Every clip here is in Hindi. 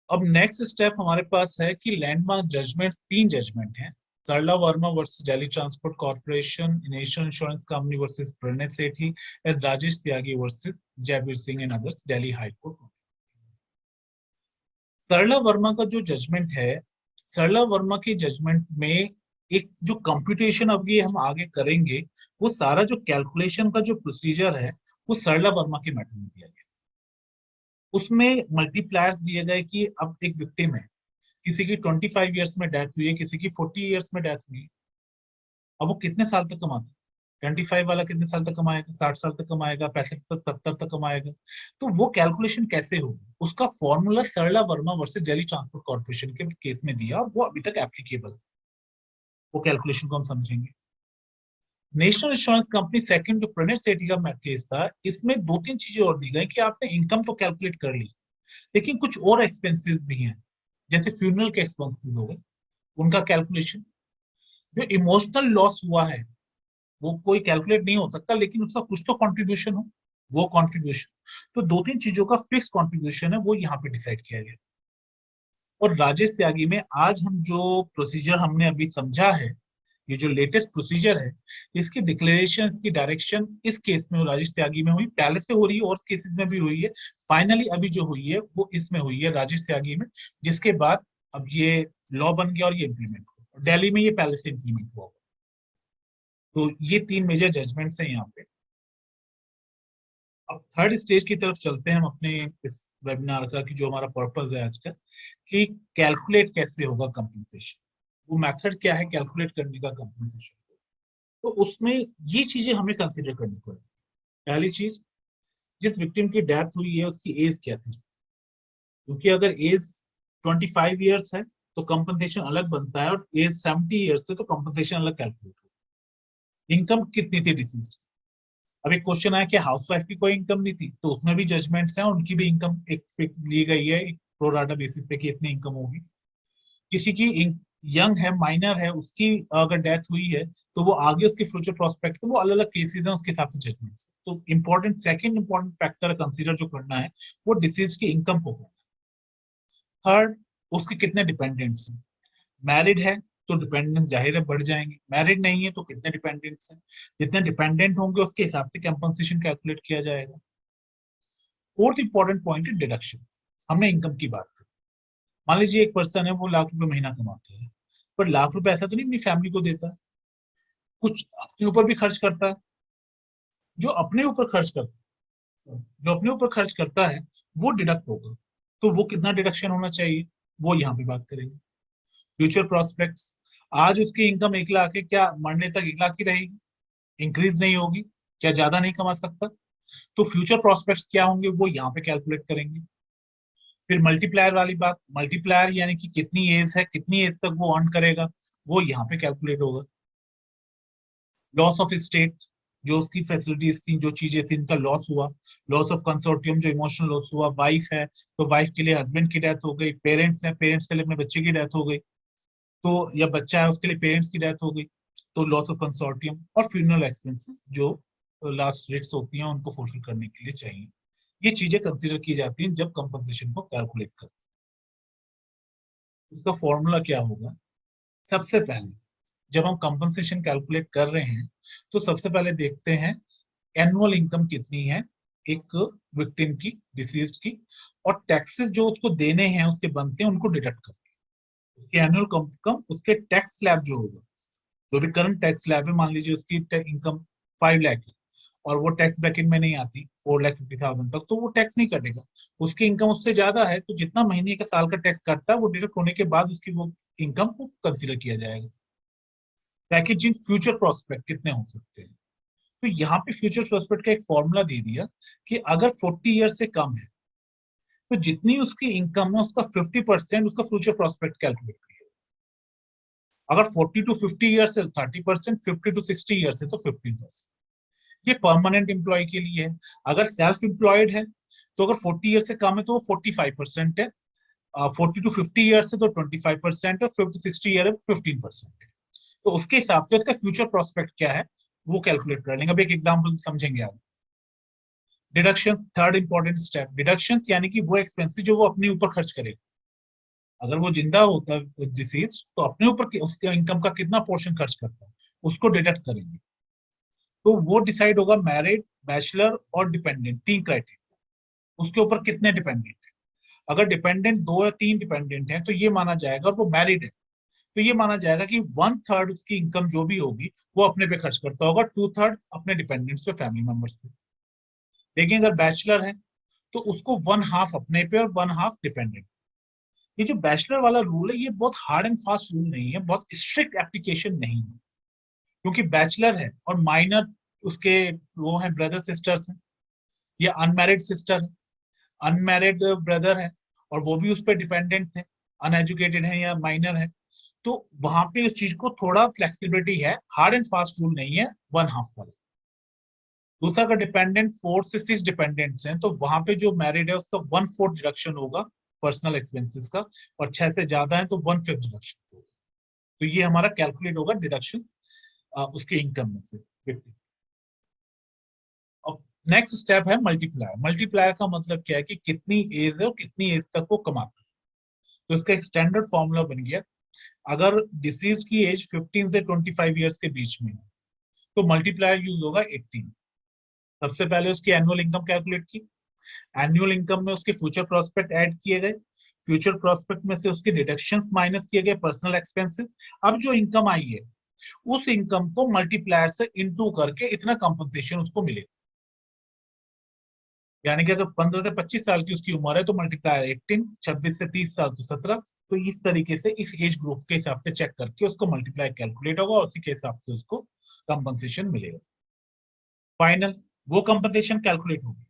अब नेक्स्ट स्टेप हमारे पास है कि लैंडमार्क जजमेंट, तीन जजमेंट हैं। Sarla Verma versus Delhi transport corporation, national insurance company versus Pranay Sethi, and Rajesh Tyagi versus Jaiveer Singh and others, Delhi high court. Sarla Verma का जो जजमेंट है, सरला वर्मा के जजमेंट में एक जो कंप्यूटेशन अब ये हम आगे करेंगे, वो सारा जो कैलकुलेशन का जो प्रोसीजर है वो सरला वर्मा के मैटर में दिया गया। उसमें मल्टीप्लायर्स दिए गए कि अब एक विक्टिम है, किसी की 25 ईयर्स में डेथ हुई है, किसी की 40 ईयर्स में डेथ हुई है। अब वो कितने साल तक कमाता है? 25 वाला कितने साल तक कमाएगा? 60 साल तक कमाएगा, 65 तक, 70 तक कमाएगा। तो वो कैलकुलेशन कैसे होगी, उसका formula Sarla Verma versus Delhi transport corporation के केस में दिया, और वो अभी तक एप्लीकेबल है। वो कैलकुलेशन को हम समझेंगे। नेशनल इंश्योरेंस कंपनी सेकंड जो प्रणय सेठी का केस था, इसमें दो तीन चीजें और दी गई कि आपने इनकम तो कैलकुलेट कर ली, लेकिन कुछ और एक्सपेंसेस भी हैं, जैसे फ्यूनरल के एक्सपेंसेस हो गए, उनका कैलकुलेशन। जो इमोशनल लॉस हुआ है वो कोई कैलकुलेट नहीं हो सकता, लेकिन उसका कुछ तो कंट्रीब्यूशन हो, वो कंट्रीब्यूशन। तो दो तीन चीजों का फिक्स कंट्रीब्यूशन है, वो यहाँ पे डिसाइड किया गया। और राजेश त्यागी में आज हम जो प्रोसीजर हमने अभी समझा है, ये जो लेटेस्ट प्रोसीजर है, इसकी डिक्लेरेशन, इसकी डायरेक्शन इस केस में राजेश त्यागी में हुई, पहले से हो रही है और केसेस में भी हुई है। फाइनली अभी जो हुई है वो इसमें हुई है, राजेश त्यागी में, जिसके बाद अब ये लॉ बन गया और ये इम्प्लीमेंट हुआ। दिल्ली में ये पहले से इम्प्लीमेंट हुआ। तो ये तीन मेजर जजमेंट्स हैं यहाँ पे। अब थर्ड स्टेज की तरफ चलते हैं हम अपने इस वेबिनार का, कि जो हमारा पर्पस है आज का, कि कैलकुलेट कैसे होगा कंपनसेशन, वो मेथड क्या है कैलकुलेट करने का कंपनसेशन। तो उसमें ये चीजें हमें कंसीडर करनी पड़ेगी। पहली चीज, जिस विक्टिम की डेथ हुई है उसकी एज क्या थी, क्योंकि अगर एज 25 ईयर्स है तो कंपनसेशन अलग बनता है, और एज 70 ईयर्स है तो कंपनसेशन अलग कैलकुलेट होगा। इनकम कितनी थी डिसीज? अब एक क्वेश्चन आया कि हाउसवाइफ की कोई इनकम नहीं थी, तो उसमें भी जजमेंट्स हैं, उनकी भी इनकम एक फिक्स ली गई है, एक प्रोराटा बेसिस पे कि इतनी इनकम होगी। किसी की यंग है, माइनर है, उसकी अगर डेथ हुई है तो वो आगे उसके फ्यूचर प्रोस्पेक्ट, वो अलग अलग केसेस हैं, उसके हिसाब से जजमेंट्स। तो important second important factor consider जो करना है वो डिसीज की इनकम को करना है। थर्ड, उसके कितने डिपेंडेंट्स हैं। मैरिड है तो डिपेंडेंस जाहिर है बढ़ जाएंगे, मैरिड नहीं है तो कितने डिपेंडेंट्स हैं, जितने डिपेंडेंट होंगे उसके हिसाब से कंपनसेशन कैलकुलेट किया जाएगा। फोर्थ इंपॉर्टेंट पॉइंट है डिडक्शन। हमने इनकम की बात की, मान लीजिए एक पर्सन है, वो लाख रुपए महीना कमाता है, पर लाख रुपए ऐसा तो नहीं अपनी फैमिली को देता, कुछ अपने ऊपर भी खर्च करता है। जो अपने ऊपर खर्च करता है, जो अपने ऊपर खर्च करता है वो डिडक्ट होगा। तो वो कितना डिडक्शन होना चाहिए, वो यहाँ पे बात करेंगे। फ्यूचर प्रोस्पेक्ट्स, आज उसकी इनकम 1 लाख है, क्या मरने तक 1 लाख ही रहेगी, इंक्रीज नहीं होगी? क्या ज्यादा नहीं कमा सकता? तो फ्यूचर प्रोस्पेक्ट्स क्या होंगे वो यहाँ पे कैलकुलेट करेंगे। फिर मल्टीप्लायर वाली बात, मल्टीप्लायर यानी कि कितनी एज है, कितनी एज तक वो अर्न करेगा, वो यहाँ पे कैलकुलेट होगा। लॉस ऑफ स्टेट, जो उसकी फैसिलिटीज थी, जो चीजें थी, इनका लॉस हुआ। लॉस ऑफ कंसोर्टियम, जो इमोशनल लॉस हुआ। वाइफ है तो वाइफ के लिए हस्बैंड की डेथ हो गई, पेरेंट्स हैं, पेरेंट्स के लिए अपने बच्चे की डेथ हो गई, तो या बच्चा है उसके लिए पेरेंट्स की डेथ हो गई, तो लॉस ऑफ कंसोर्टियम। और फ्यूनरल एक्सपेंसेस जो लास्ट रेट्स होती हैं उनको फुलफिल करने के लिए चाहिए। ये चीजें कंसीडर की जाती हैं जब कंपनसेशन को कैलकुलेट करते हैं। उसका फॉर्मूला क्या होगा? सबसे पहले जब हम कंपनसेशन कैलकुलेट कर रहे हैं तो सबसे पहले देखते हैं एनुअल इनकम कितनी है एक विक्टिम की, डिसीज्ड की, और टैक्सेस जो उसको देने हैं, उसके बनते हैं, उनको डिडक्ट करके उसके एनुअल इनकम, उसके टैक्स स्लैब जो होगा, जो भी करंट टैक्स स्लैब है, मान लीजिए उसकी इनकम 5 लाख है और वो टैक्स ब्रैकेट में नहीं आती 4,50,000 तक, तो वो टैक्स नहीं कटेगा। उसकी इनकम उससे ज्यादा है तो जितना महीने का साल का टैक्स कटता है वो डिडक्ट होने के बाद उसकी वो इनकम को कंसिडर किया जाएगा। पैकेजिंग फ्यूचर प्रोस्पेक्ट कितने हो सकते हैं, तो यहाँ पे फ्यूचर प्रोस्पेक्ट का एक फॉर्मूला दे दिया कि अगर 40 ईयर से कम है तो जितनी उसकी इनकम है उसका 50% उसका फ्यूचर प्रोस्पेक्ट कैलकुलेट करिए। अगर 40 to 50 ईयर से 30%, 50 to 60 ईयर से तो 15%। ये परमानेंट एम्प्लॉय के लिए है। अगर सेल्फ एम्प्लॉयड है तो अगर 40 ईयर से कम है तो वो 45% है, 40 to 50 ईयर से तो 25% है, 50 to 60 ईयर है 15% है। तो उसके हिसाब से उसका फ्यूचर प्रोस्पेक्ट क्या है वो कैलकुलेट कर लेंगे। अब एक एग्जाम्पल समझेंगे आप। Deductions, third important step, deductions यानी कि वो एक्सपेंसेस जो वो अपने ऊपर खर्च करेगा। अगर वो जिंदा होता है डिसीज, तो अपने ऊपर उसके इनकम का कितना पोर्शन खर्च करता है उसको डिडक्ट करेंगे। तो वो डिसाइड होगा मैरिड, बैचलर और डिपेंडेंट, तीन क्राइटेरिया, उसके ऊपर कितने डिपेंडेंट है। अगर डिपेंडेंट 2 या 3 डिपेंडेंट हैं तो ये माना जाएगा, और वो मैरिड है तो ये माना जाएगा कि 1/3 उसकी इनकम जो भी होगी वो अपने पे खर्च करता होगा, 2/3 अपने डिपेंडेंट्स पे, फैमिली मेंबर्स पे। लेकिन अगर बैचलर है तो उसको 1/2 अपने पे और 1/2 डिपेंडेंट। ये जो बैचलर वाला रूल है ये बहुत हार्ड एंड फास्ट रूल नहीं है, बहुत स्ट्रिक्ट एप्लीकेशन नहीं है, क्योंकि बैचलर है और माइनर उसके वो है ब्रदर सिस्टर्स हैं, या अनमैरिड सिस्टर है, अनमैरिड ब्रदर है और वो भी उस पर डिपेंडेंट थे, अनएजुकेटेड है या माइनर है, तो वहां पे इस चीज को थोड़ा फ्लेक्सिबिलिटी है, हार्ड एंड फास्ट रूल नहीं है 1/2 वाला। दूसरा, अगर डिपेंडेंट 4 से 6 डिपेंडेंट्स हैं तो वहां पे जो मैरिड है उसका 1/4 डिडक्शन होगा पर्सनल एक्सपेंसेस का, और 6 से ज्यादा है तो 1/5 डिडक्शन होगा। तो ये हमारा कैलकुलेट होगा डिडक्शन उसके इनकम में से 50। अब नेक्स्ट स्टेप है मल्टीप्लायर। मल्टीप्लायर का मतलब क्या है कि कितनी एज है और कितनी एज तक वो कमाता है। तो इसका एक स्टैंडर्ड फॉर्मूला बन गया, अगर डिसीज की एज 15 से 25 ईयर्स के बीच में है तो मल्टीप्लायर यूज होगा 18। सबसे पहले उसकी एनुअल इनकम कैलकुलेट की, एनुअल इनकम में उसके फ्यूचर प्रोस्पेक्ट ऐड किए गए, फ्यूचर प्रोस्पेक्ट में से उसके डिडक्शंस माइनस किए गए, पर्सनल एक्सपेंसेस। अब जो इनकम आई है उस इनकम को मल्टीप्लायर से इनटू करके इतना कंपनसेशन उसको मिलेगा। यानी कि अगर 15 से 25 साल की उसकी उम्र है तो मल्टीप्लायर 18, 26 से 30 साल तो 17। तो इस तरीके से इस एज ग्रुप के हिसाब से चेक करके उसको मल्टीप्लाई कैलकुलेट होगा और उसी के हिसाब से उसको कंपनसेशन मिलेगा। फाइनल वो कंपनसेशन कैलकुलेट होगी।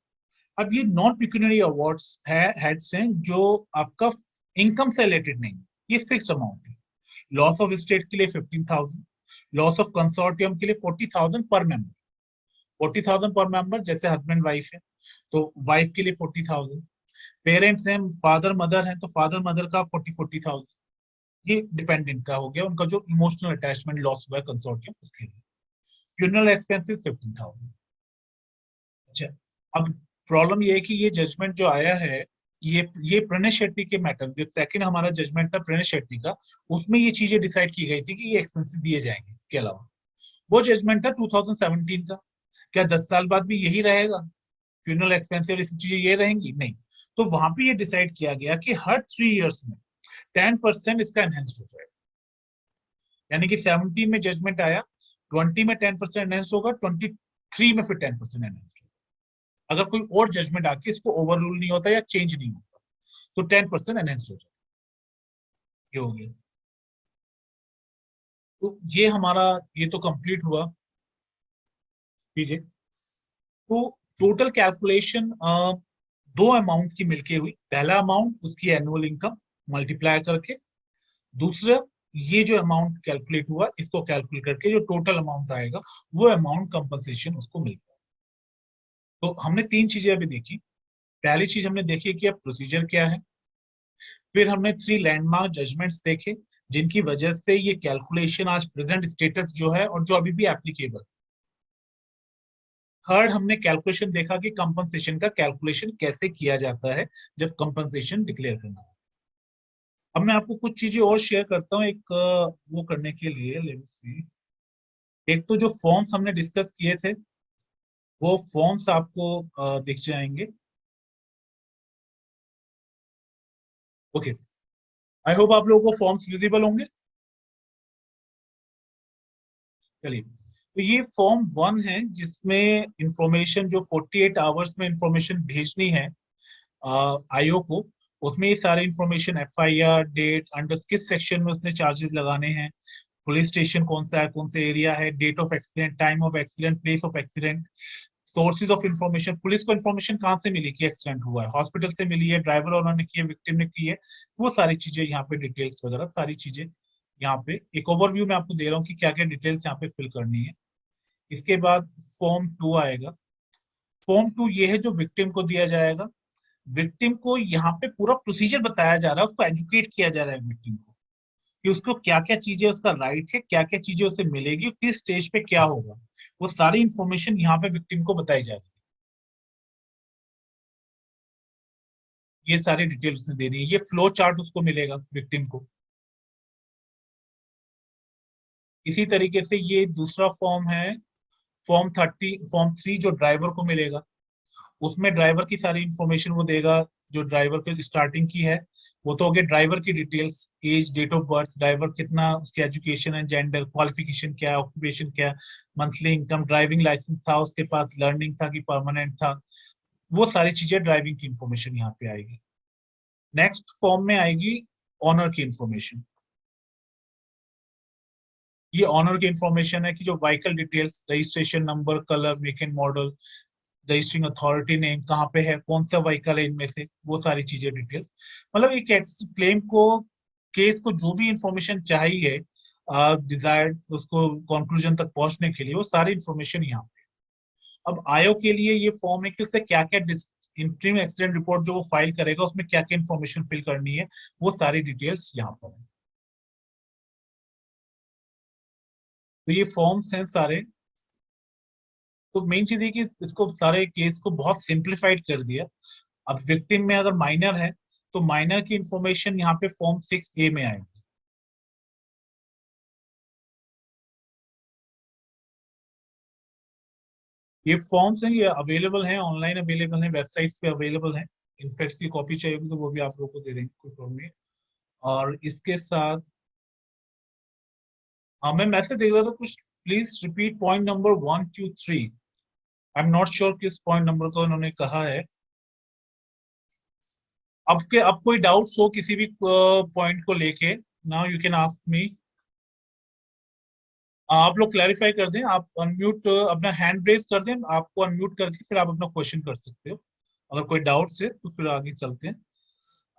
अब ये नॉन पिक्यूनरी अवार्ड्स है, हेड्स हैं जो आपका इनकम से रिलेटेड नहीं, ये फिक्स अमाउंट है। लॉस ऑफ स्टेट के लिए 15,000, लॉस ऑफ कंसोर्टियम के लिए 40,000 पर मेंबर। 40,000 पर मेंबर, जैसे हस्बैंड वाइफ है तो वाइफ के लिए 40,000, पेरेंट्स हैं फादर मदर हैं तो फादर मदर का 40,000। ये डिपेंडेंट का हो गया, उनका जो इमोशनल अटैचमेंट लॉस हुआ है कंसोर्टियम उसके लिए। Funeral expenses 15,000। अच्छा, अब प्रॉब्लम ये है कि ये जजमेंट जो आया है, ये प्रणय शेट्टी के मैटर, जो सेकंड हमारा जजमेंट था प्रणय शेट्टी का, उसमें ये चीजें डिसाइड की गई थी कि ये एक्सपेंसेस दिए जाएंगे। इसके अलावा वो जजमेंट था 2017 का, क्या 10 साल बाद भी यही रहेगा, फ्यूनरल एक्सपेंसिव और ऐसी चीजें ये रहेंगी? नहीं। तो वहां पे ये डिसाइड किया गया कि हर 3 इयर्स में 10% इसका एनहेंस हो जाएगा। यानी कि 17 में जजमेंट आया, 20 में 10% एनहेंस होगा, 23 में फिर 10% एनहेंस होगा। अगर कोई और जजमेंट आके इसको ओवर रूल नहीं होता या चेंज नहीं होता तो 10% एनहेंस हो जाएगा। ये हो गया। तो ये हमारा, ये तो कंप्लीट हुआ। कीजिए। तो टोटल कैलकुलेशन दो अमाउंट की मिलके हुई। पहला अमाउंट उसकी एनुअल इनकम मल्टीप्लाई करके, दूसरा ये जो अमाउंट कैलकुलेट हुआ इसको कैलकुलेट करके जो टोटल अमाउंट आएगा वो अमाउंट कंपनसेशन उसको मिलता है। तो हमने तीन चीजें अभी देखी। पहली चीज हमने देखी कि अब प्रोसीजर क्या है, फिर हमने 3 लैंडमार्क जजमेंट्स देखे जिनकी वजह से ये कैलकुलेशन आज प्रेजेंट स्टेटस जो है और जो अभी भी एप्लीकेबल। थर्ड, हमने कैलकुलेशन देखा कि कंपनसेशन का कैलकुलेशन कैसे किया जाता है जब कंपनसेशन डिक्लेयर करना हो। अब मैं आपको कुछ चीजें और शेयर करता हूँ एक वो करने के लिए। लेट्स सी, एक तो जो फॉर्म्स हमने डिस्कस किए थे वो फॉर्म्स आपको दिख जाएंगे। ओके, आई होप आप लोगों को फॉर्म्स विजिबल होंगे। चलिए, तो ये फॉर्म 1 है जिसमें इंफॉर्मेशन जो 48 आवर्स में इंफॉर्मेशन भेजनी है आईओ को, उसमें ये सारे इंफॉर्मेशन, एफआईआर डेट, अंडर किस सेक्शन में उसने चार्जेस लगाने हैं, पुलिस स्टेशन कौन सा है, कौन सा एरिया है, date of accident, time of accident, place of accident, sources of information, police को इंफॉर्मेशन कहाँ से मिली कि एक्सीडेंट हुआ है, हॉस्पिटल से मिली है, ड्राइवर ओनर ने की है, विक्टिम ने की है, वो सारी चीजें यहाँ पे, डिटेल्स वगैरह सारी चीजें यहाँ पे एक ओवरव्यू में आपको दे रहा हूँ कि क्या क्या डिटेल्स यहाँ पे फिल करनी है। इसके बाद फॉर्म 2 आएगा। फॉर्म 2 ये है जो विक्टिम को दिया जाएगा। विक्टिम को यहाँ पे पूरा प्रोसीजर बताया जा रहा है, उसको एजुकेट किया जा रहा है विक्टिम को कि उसको क्या क्या चीजें, उसका राइट है, क्या क्या चीजें उसे मिलेगी, किस स्टेज पे क्या होगा, वो सारी इंफॉर्मेशन यहाँ पे विक्टिम को बताई जा रही है। ये सारी डिटेल उसने दे दी है। ये फ्लो चार्ट उसको मिलेगा विक्टिम को। इसी तरीके से ये दूसरा फॉर्म है, फॉर्म 3 जो ड्राइवर को मिलेगा। उसमें ड्राइवर की सारी इंफॉर्मेशन वो देगा, जो ड्राइवर की स्टार्टिंग की है वो तो हो गया ड्राइवर की details, age, date of birth, driver कितना, उसकी एजुकेशन एंड जेंडर, क्वालिफिकेशन क्या है, ऑक्यूपेशन क्या है, मंथली इनकम, ड्राइविंग लाइसेंस था उसके पास, लर्निंग था कि परमानेंट था, वो सारी चीजें ड्राइविंग की इंफॉर्मेशन यहाँ पे आएगी। नेक्स्ट फॉर्म में आएगी ऑनर की इंफॉर्मेशन। ये ऑनर की इंफॉर्मेशन है कि जो vehicle details, registration number, colour, make and model, registering authority name, कहाँ पे है, कौन सा व्हीकल है इनमें से, वो सारी चीजें डिटेल्स। मतलब एक क्लेम को, केस को जो भी इंफॉर्मेशन चाहिए डिजायर्ड उसको कंक्लूजन तक पहुंचने के लिए, वो सारी इंफॉर्मेशन यहाँ पे। अब आयो के लिए ये फॉर्म है कि उससे क्या क्या इंटरिम एक्सीडेंट रिपोर्ट जो वो फाइल करेगा उसमें क्या क्या इंफॉर्मेशन फिल करनी है, वो सारी डिटेल्स यहाँ पर है। तो ये फॉर्म्स हैं सारे। तो मेन चीज है कि इसको सारे केस को बहुत सिंप्लीफाइड कर दिया। अब विक्टिम में अगर माइनर है तो माइनर की इंफॉर्मेशन यहाँ पे फॉर्म 6A में आएगी। ये फॉर्म्स हैं, ये अवेलेबल हैं, ऑनलाइन अवेलेबल हैं, वेबसाइट्स पे अवेलेबल हैं। इनफैक्ट की कॉपी चाहिए तो वो भी आप लोगों को दे देंगे, कोई प्रॉब्लम नहीं है। और इसके साथ हाँ, मैं मैसेज देख रहा था कुछ, please repeat point number 1, 2, 3। I am not sure किस पॉइंट नंबर को उन्होंने कहा है। अब कोई डाउट्स हो किसी भी पॉइंट को लेके, now you can ask me. आप लोग क्लैरिफाई कर दें, आप अनम्यूट अपना हैंड रेज कर दें, आपको अनम्यूट करके फिर आप अपना क्वेश्चन कर सकते हो। अगर कोई डाउट्स है तो फिर आगे चलते हैं।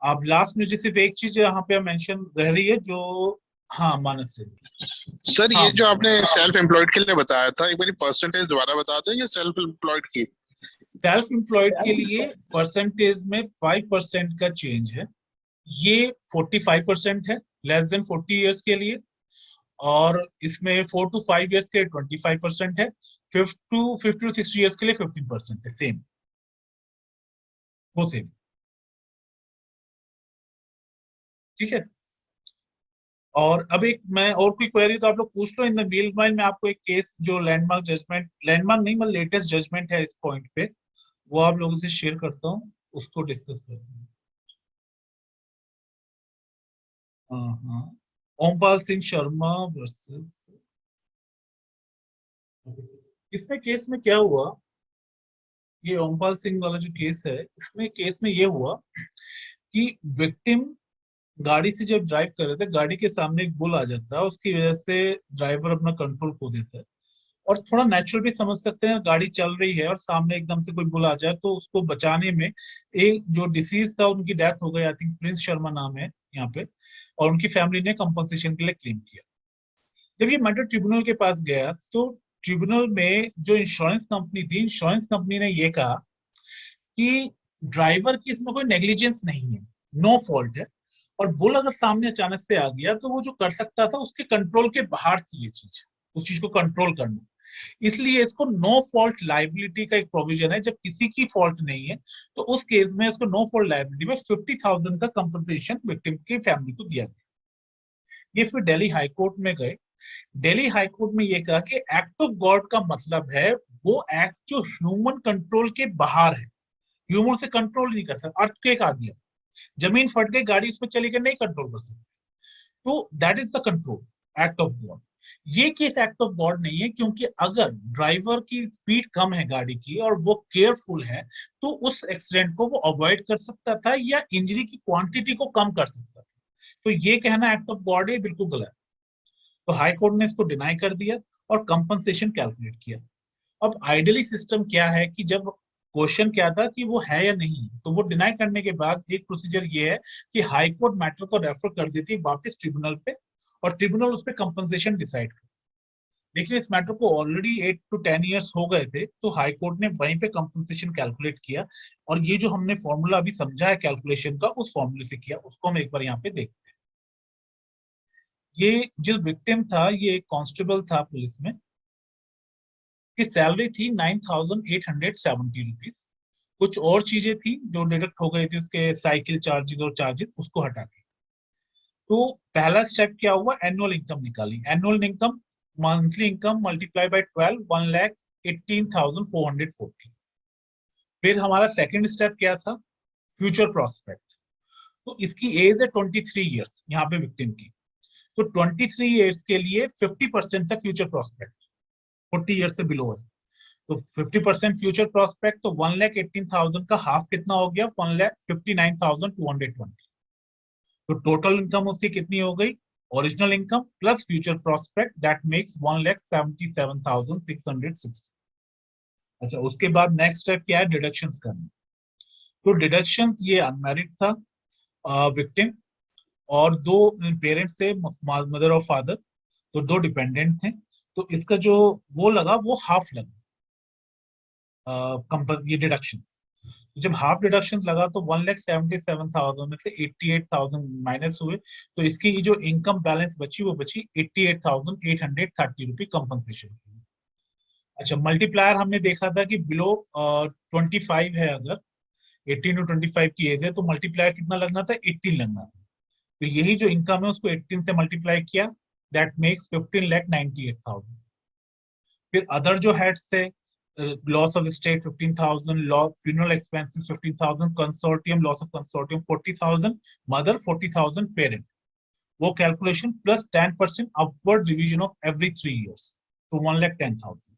आप लास्ट में जैसे एक चीज यहाँ पे मेंशन रह रही है जो, हाँ मानस से। सर हाँ, ये जो आपने सेल्फ एम्प्लॉयड के लिए बताया था, एक बार परसेंटेज दोबारा बता दें, ये सेल्फ एम्प्लॉयड की। सेल्फ एम्प्लॉयड के लिए परसेंटेज में 5% का चेंज है। ये 45% है लेस देन 40 ईयर्स के लिए, और इसमें 4 to 5 ईयर्स के लिए 25% है, 50 to 60 ईयर्स के लिए 15% है, सेम, वो सेम। ठीक है। और अब एक मैं और कोई क्वेरी तो आप लोग पूछ लो। इन द मील माइल में आपको एक केस जो लैंडमार्क जजमेंट, लैंडमार्क नहीं मतलब लेटेस्ट जजमेंट है इस पॉइंट पे, वो आप लोगों से शेयर करता हूँ, उसको डिस्कस करते हैं। हाँ हाँ, ओमपाल सिंह शर्मा वर्सेस, इसमें केस में क्या हुआ, ये ओमपाल सिंह वाला जो केस है, इसमें केस में ये हुआ कि विक्टिम गाड़ी से जब ड्राइव कर रहे थे, गाड़ी के सामने एक बुल आ जाता है, उसकी वजह से ड्राइवर अपना कंट्रोल खो देता है। और थोड़ा नेचुरल भी समझ सकते हैं, गाड़ी चल रही है और सामने एकदम से कोई बुल आ जाए तो उसको बचाने में, एक जो डिसीज था उनकी डेथ हो गई, आई थिंक प्रिंस शर्मा नाम है यहाँ पे, और उनकी फैमिली ने कंपनसेशन के लिए क्लेम किया। जब ये मैटर ट्रिब्यूनल के पास गया तो ट्रिब्यूनल में जो इंश्योरेंस कंपनी थी, इंश्योरेंस कंपनी ने ये कहा कि ड्राइवर की इसमें कोई नेग्लिजेंस नहीं है, नो फॉल्ट है, और बुल अगर सामने अचानक से आ गया तो वो जो कर सकता था उसके कंट्रोल के बाहर थी ये चीज, उस चीज को कंट्रोल करना। इसलिए इसको नो फॉल्ट लाइबिलिटी का एक प्रोविजन है, जब किसी की फॉल्ट नहीं है तो उस केस में इसको नो फॉल्ट लाइबिलिटी में 50,000 का कंपनसेशन विक्टिम की फैमिली को दिया गया। ये फिर दिल्ली हाईकोर्ट में गए। दिल्ली हाईकोर्ट में ये कहा कि एक्ट ऑफ गॉड का मतलब है वो एक्ट जो ह्यूमन कंट्रोल के बाहर है, ह्यूमन से कंट्रोल नहीं कर सकता। अर्थक्वेक आ गया, जमीन फट गई, गाड़ी उस पर चली गई, नहीं कंट्रोल कर सकते, तो that is the control, act of God. ये केस एक्ट ऑफ गॉड नहीं है, क्योंकि अगर ड्राइवर की स्पीड कम है गाड़ी की और वो केयरफुल है तो उस एक्सीडेंट को वो अवॉइड कर सकता था या इंजरी की क्वांटिटी को कम कर सकता था। तो ये कहना एक्ट ऑफ गॉड है, बिल्कुल गलत। तो हाई कोर्ट ने इसको डिनाई कर दिया और कंपनसेशन कैलकुलेट किया। अब आइडियली सिस्टम क्या है कि जब क्वेश्चन क्या था कि वो है या नहीं, तो वो डिनाई करने के बाद एक प्रोसीजर ये है कि हाई कोर्ट मैटर को रेफर कर देती है वापस ट्रिब्यूनल पे, और ट्रिब्यूनल उस पर कंपनसेशन डिसाइड कर। लेकिन इस मैटर को ऑलरेडी 8 to 10 ईयर्स हो गए थे, तो हाई कोर्ट ने वहीं पे कंपनसेशन कैलकुलेट किया, और ये जो हमने फॉर्मूला अभी समझा है कैलकुलेशन का, उस फॉर्मूले से किया, उसको हम एक बार यहाँ पे देखते हैं। ये जो विक्टिम था ये कांस्टेबल था पुलिस में, की सैलरी थी 9,870 रुपीज, कुछ और चीजें थी जो डिडक्ट हो गई थी, उसके साइकिल चार्जेस और चार्जेस, उसको हटा के। तो पहला स्टेप क्या हुआ, एनुअल इनकम निकाली। Annual income, monthly income multiply by 12, 1,18,440। फिर हमारा सेकंड स्टेप क्या था, फ्यूचर प्रोस्पेक्ट। तो इसकी एज है 23 ईयर्स यहाँ पे विक्टिम की। तो 23 ईयर्स के लिए 50% तक फ्यूचर प्रोस्पेक्ट, 40 ईयर्स से बिलो है। तो 50% फ्यूचर प्रोस्पेक्ट, तो 1,18,000 का हाफ कितना हो गया, 1,59,220। तो टोटल इनकम उसकी कितनी हो गई, original income plus future prospect, that makes 1,77,660। अच्छा, उसके बाद नेक्स्ट स्टेप क्या है, डिडक्शंस करना। तो डिडक्शंस, ये अनमैरिड था विक्टिम, और दो पेरेंट्स थे, मदर और फादर, तो दो डिपेंडेंट थे। तो इसका जो वो लगा, वो हाफ लगा ये डिडक्शन। जब हाफ डिडक्शन लगा तो 1,77,000 में से 88,000 माइनस हुए, तो इसकी जो इनकम बैलेंस बची वो बची 88,830 रुपी कंपनसेशन। अच्छा, मल्टीप्लायर हमने देखा था कि बिलो 25 है, अगर 18 to 25 की एज है, तो मल्टीप्लायर कितना लगना था, 18 लगना था। तो यही जो इनकम है उसको 18 से मल्टीप्लाई किया, दैट मेक्स 15,98,000। फिर अदर जो हेड्स थे, loss of state 15,000, loss funeral expenses 15,000, consortium, loss of consortium 40,000, mother 40,000, parent, वो calculation plus 10% upward revision of every 3 years, तो 1,10,000।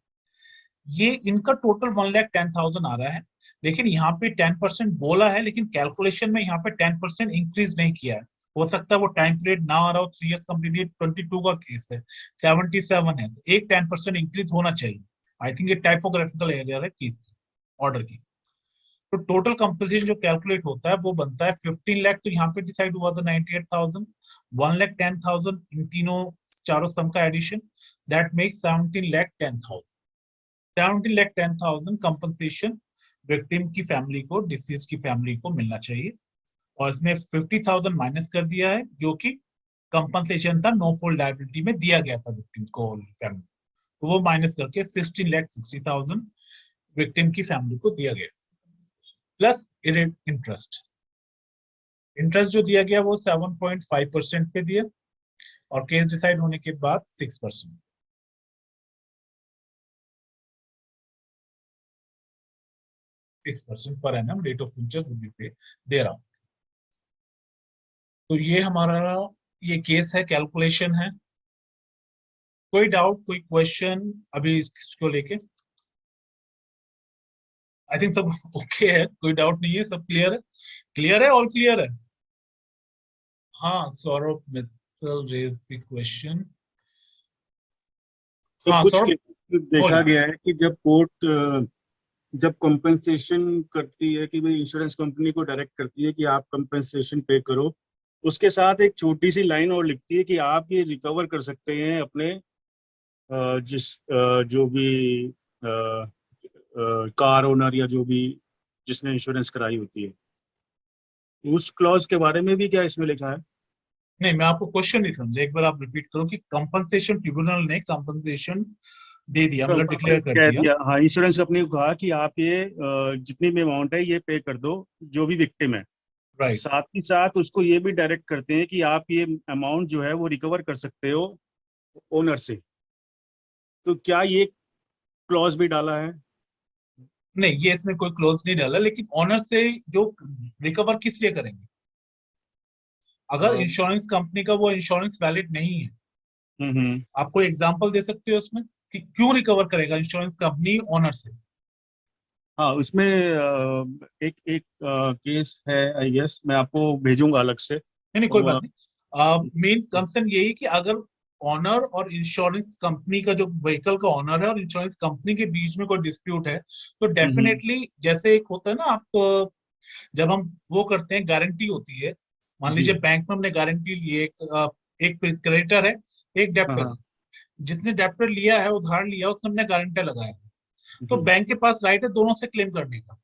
ये इनका टोटल 1,10,000 आ रहा है। लेकिन यहाँ पे 10% बोला है, लेकिन कैलकुलेशन में यहाँ पे 10% इंक्रीज नहीं किया है। हो सकता है वो टाइम पीरियड ना आ रहा हो, 3 ईयर्स कंप्लीट, 22 का केस है, 77 है, तो एक 10% इंक्रीज होना चाहिए। आई थिंक ये टाइपोग्राफिकल एरियर है केस की, ऑर्डर की। तो टोटल कंपोजिशन जो कैलकुलेट होता है वो बनता है 15 लाख, तो यहाँ पे डिसाइड हुआ था 98,000, 1,10,000, इन तीनों चारों सम का addition, that makes 17,10,000। 17,10,000 compensation victim की फैमिली को, डिसीज की फैमिली को मिलना चाहिए। और इसमें 50,000 माइनस कर दिया है, जो कि कंपनसेशन था, नो फॉल्ट लायबिलिटी में दिया गया था विक्टिम को फैमिली, तो वो माइनस करके 16,60,000 विक्टिम की फैमिली को दिया गया, प्लस इंटरेस्ट। इंटरेस्ट जो दिया गया वो 7.5% पे दिया, और केस डिसाइड होने के बाद 6%, 6% per annum rate of interest will be paid thereafter. तो ये हमारा ये केस है, कैलकुलेशन है। कोई डाउट, कोई क्वेश्चन अभी इसको लेके? आई थिंक सब ओके है, कोई डाउट नहीं है, सब क्लियर है, क्लियर है, ऑल क्लियर है। हाँ, Saurabh Mittal raise the question. तो हाँ कुछ सौरभ, केसेस देखा बोल। गया है कि जब कोर्ट जब कंपनसेशन करती है कि भाई इंश्योरेंस कंपनी को डायरेक्ट करती है कि आप कंपनसेशन पे करो, उसके साथ एक छोटी सी लाइन और लिखती है कि आप ये रिकवर कर सकते हैं अपने जो भी कार ओनर या जो भी जिसने इंश्योरेंस कराई होती है, उस क्लॉज के बारे में भी क्या इसमें लिखा है? नहीं, मैं आपको क्वेश्चन नहीं समझा, एक बार आप रिपीट करो कि कंपनसेशन ट्रिब्यूनल ने कंपनसेशन दे दिया, मतलब डिक्लेयर कर कह दिया। दिया, हाँ, इंश्योरेंस कंपनी को कहा कि आप ये जितनी भी अमाउंट है ये पे कर दो जो भी विक्टिम है। राइट। साथ ही साथ उसको ये भी डायरेक्ट करते हैं कि आप ये अमाउंट जो है वो रिकवर कर सकते हो ओनर से। तो क्या ये क्लॉज भी डाला है? नहीं, ये इसमें कोई क्लोज नहीं डाला, लेकिन ऑनर से जो रिकवर किस लिए करेंगे, अगर हम्म इंश्योरेंस कंपनी का वो इंश्योरेंस वैलिड नहीं है। हम्म। आप कोई एग्जांपल दे सकते हो उसमें कि क्यों रिकवर करेगा इंश्योरेंस कंपनी ऑनर से? हाँ, उसमें एक एक केस है, आई गेस मैं आपको भेजूंगा अलग से। नहीं नहीं, कोई वो बात नहीं। मेन कंसर्न यही कि अगर ऑनर और इंश्योरेंस कंपनी का, जो व्हीकल का ऑनर है और इंश्योरेंस कंपनी के बीच में कोई डिस्प्यूट है, तो हम्म डेफिनेटली जैसे एक होता है ना, आप जब हम वो करते हैं, गारंटी होती है, मान जी। लीजिए बैंक में हमने गारंटी ली है, एक क्रेडिटर है, एक हाँ डेप्टर है। हाँ। जिसने डेप्टर लिया है, उधार लिया, उसने अपने गारंटर लगाया है, तो जी। बैंक के पास राइट है दोनों से क्लेम करने का।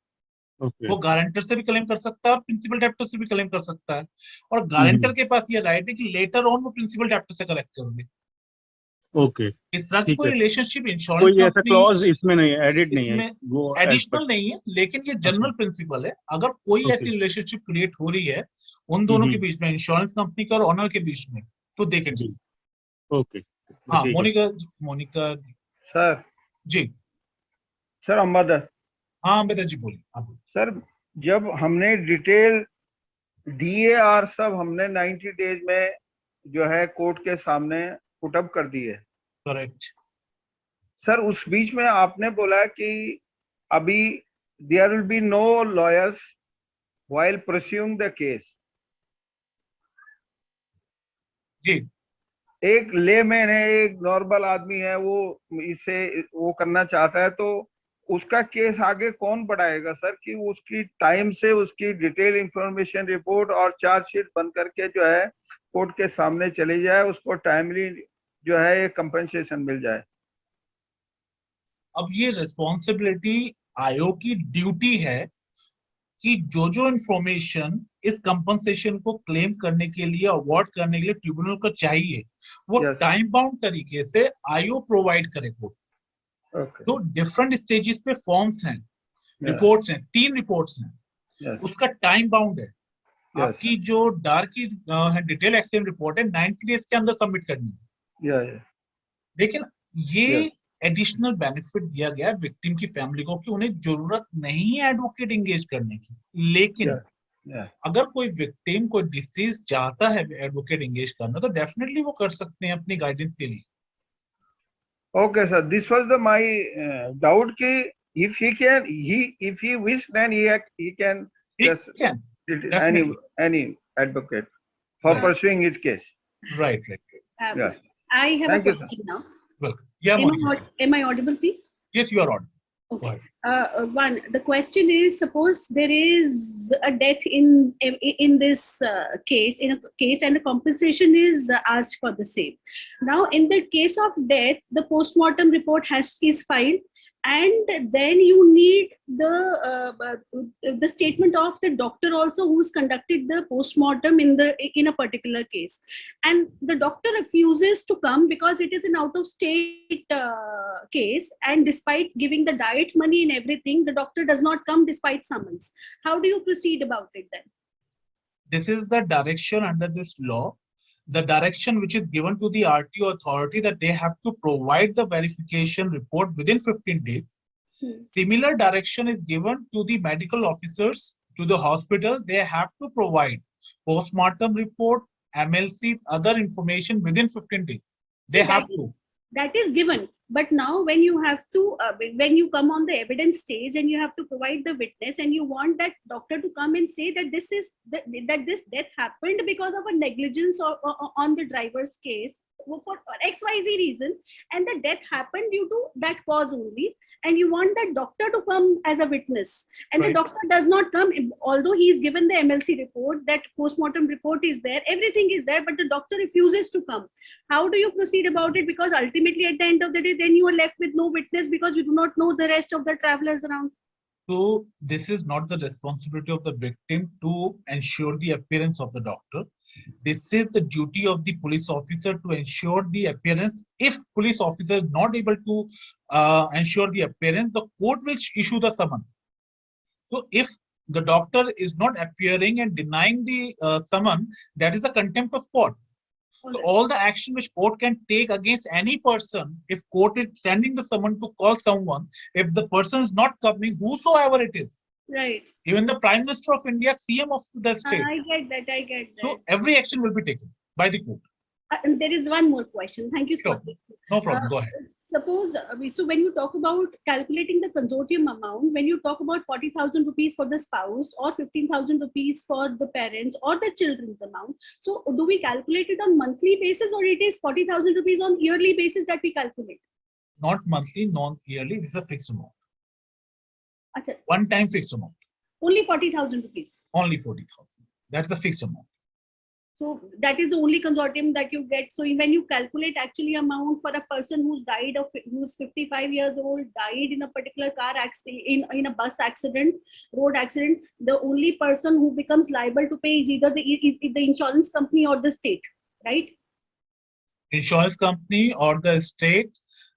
ओके। वो गारंटर से भी क्लेम कर सकता है और प्रिंसिपल डेप्टर से भी क्लेम कर सकता है। और हम्म गारंटर के पास ये राइट है कि लेटर ऑन वो प्रिंसिपल डेप्टर से कलेक्ट करोगे। ओके, इस तरह की ठीक कोई है, रिलेशनशिप इंश्योरेंस कोई ऐसा कंपनी क्लॉज इसमें नहीं है, एडिट नहीं है इसमें वो एडिशनल नहीं है, लेकिन ये जनरल प्रिंसिपल है। अगर कोई ओके। ऐसी रिलेशनशिप क्रिएट हो रही है उन दोनों के बीच में, इंश्योरेंस कंपनी का और ऑनर के बीच में, तो दे कैन जी, ओके, हाँ ठीक है। मोनिका, मोनिका सर जी। सर अंबादर हाँ बेटा जी बोलिए आप। सर, जब हमने डिटेल DAR सब हमने 90 डेज में जो है कोर्ट के सामने पुटअप कर दी है करेक्ट। सर, उस बीच में आपने बोला कि अभी there will be no lawyers while pursuing the case. जी एक लेमैन है, एक नॉर्मल आदमी है, वो इसे वो करना चाहता है, तो उसका केस आगे कौन बढ़ाएगा सर? कि उसकी टाइम से उसकी डिटेल इंफॉर्मेशन रिपोर्ट और चार्जशीट बन करके जो है कोर्ट के सामने चली जाए, उसको टाइमली जो है एक कंपनसेशन मिल जाए। अब ये रिस्पॉन्सिबिलिटी आयोग की ड्यूटी है कि जो जो इंफॉर्मेशन इस कंपनसेशन को क्लेम करने के लिए, अवार्ड करने के लिए ट्रिब्यूनल को चाहिए, वो Yes. टाइम बाउंड तरीके से आयोग प्रोवाइड करे कोर्ट। ओके। तो डिफरेंट स्टेजेस पे फॉर्म्स हैं, Yeah. रिपोर्ट्स हैं, 3 रिपोर्ट्स हैं, Yes. उसका टाइम बाउंड है। Yes. आपकी जो डार की डिटेल एक्सचेंज रिपोर्ट है 90 डेज के अंदर सबमिट करनी है। Yeah, yeah. लेकिन ये Yes. एडिशनल बेनिफिट दिया गया विक्टिम की फैमिली को कि उन्हें जरूरत नहीं है एडवोकेट एंगेज करने की। लेकिन Yeah. Yeah. अगर कोई विक्टिम, कोई डिसीज चाहता है एडवोकेट एंगेज करना, तो डेफिनेटली वो कर सकते हैं अपनी गाइडेंस के लिए। Okay, sir. This was the my doubt ki if he wish, then he can just can any definitely advocate for Right. pursuing his case. Right right. Yes. I have Thank a you, sir. question now. Welcome. या Am I, Monika, am I audible, please? Yes you are on. Okay. One, the question is: suppose there is a death in this case, in a case, and a compensation is asked for the same. Now, in the case of death, the postmortem report is filed, and then you need the statement of the doctor also who's conducted the postmortem in a particular case, and the doctor refuses to come because it is an out of state case, and despite giving the diet money and everything, the doctor does not come despite summons. How do you proceed about it then? This is the direction under this law, the direction which is given to the RTO authority that they have to provide the verification report within 15 days. Similar direction is given to the medical officers, to the hospital. They have to provide postmortem report, MLCs, other information within 15 days. They So have to. That is given, but now when you have to when you come on the evidence stage and you have to provide the witness, and you want that doctor to come and say that this is that this death happened because of a negligence or on the driver's case for XYZ reason, and the death happened due to that cause only, and you want that doctor to come as a witness, and Right. the doctor does not come, although he is given the MLC report, that postmortem report is there, everything is there, but the doctor refuses to come. How do you proceed about it? Because ultimately at the end of the day, then you are left with no witness because you do not know the rest of the travelers around. So this is not the responsibility of the victim to ensure the appearance of the doctor. This is the duty of the police officer to ensure the appearance. If police officer is not able to ensure the appearance, the court will issue the summons. So if the doctor is not appearing and denying the summon, that is a contempt of court. So all the action which court can take against any person, if court is sending the summon to call someone, if the person is not coming, whosoever it is, Right. even the Prime Minister of India, CM of the state, I get that. I get that. so every action will be taken by the court. And there is one more question. Thank you, Sure. Swati. No problem. Go ahead. Suppose, so when you talk about calculating the consortium amount, when you talk about 40,000 rupees for the spouse or 15,000 rupees for the parents or the children's amount, so do we calculate it on monthly basis, or it is 40,000 rupees on yearly basis that we calculate? Not monthly, non-yearly. This is a fixed amount. Achha, One-time fixed amount. only 40,000 rupees. Only 40,000. That's the fixed amount. So that is the only consortium that you get. So when you calculate actually amount for a person who's died who's 55 years old, died in a particular car accident, in a bus accident, road accident, the only person who becomes liable to pay is either the insurance company or the state, right? insurance company or the state,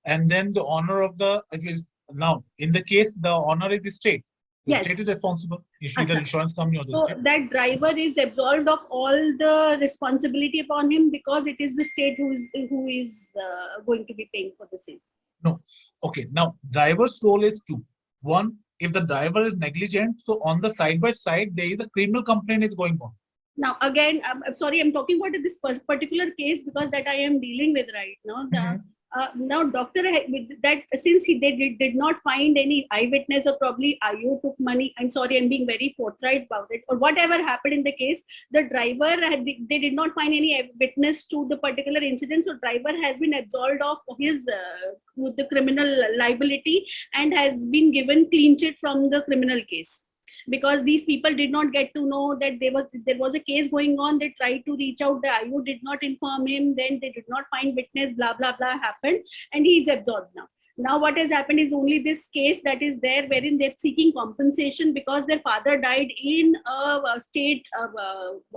and then the owner of the, if it's now in the case the owner is the state. The Yes. state is responsible, either insurance company or the So state. that driver is absolved of all the responsibility upon him because it is the state who is going to be paying for the same. No. Okay. Now, driver's role is two. One, if the driver is negligent, so on the side by side, there is a criminal complaint is going on. Now, again, I'm sorry, I'm talking about this particular case because that I am dealing with right now. Now, doctor, that since they did not find any eyewitness or probably IO took money, I'm sorry, I'm being very forthright about it, or whatever happened in the case, the driver, they did not find any witness to the particular incident, so driver has been absolved of his the criminal liability and has been given clean sheet from the criminal case. Because these people did not get to know that there was a case going on. They tried to reach out, the IO did not inform him, then they did not find witness, blah blah blah happened, and he is absolved now. Now what has happened is only this case that is there wherein they're seeking compensation because their father died in a state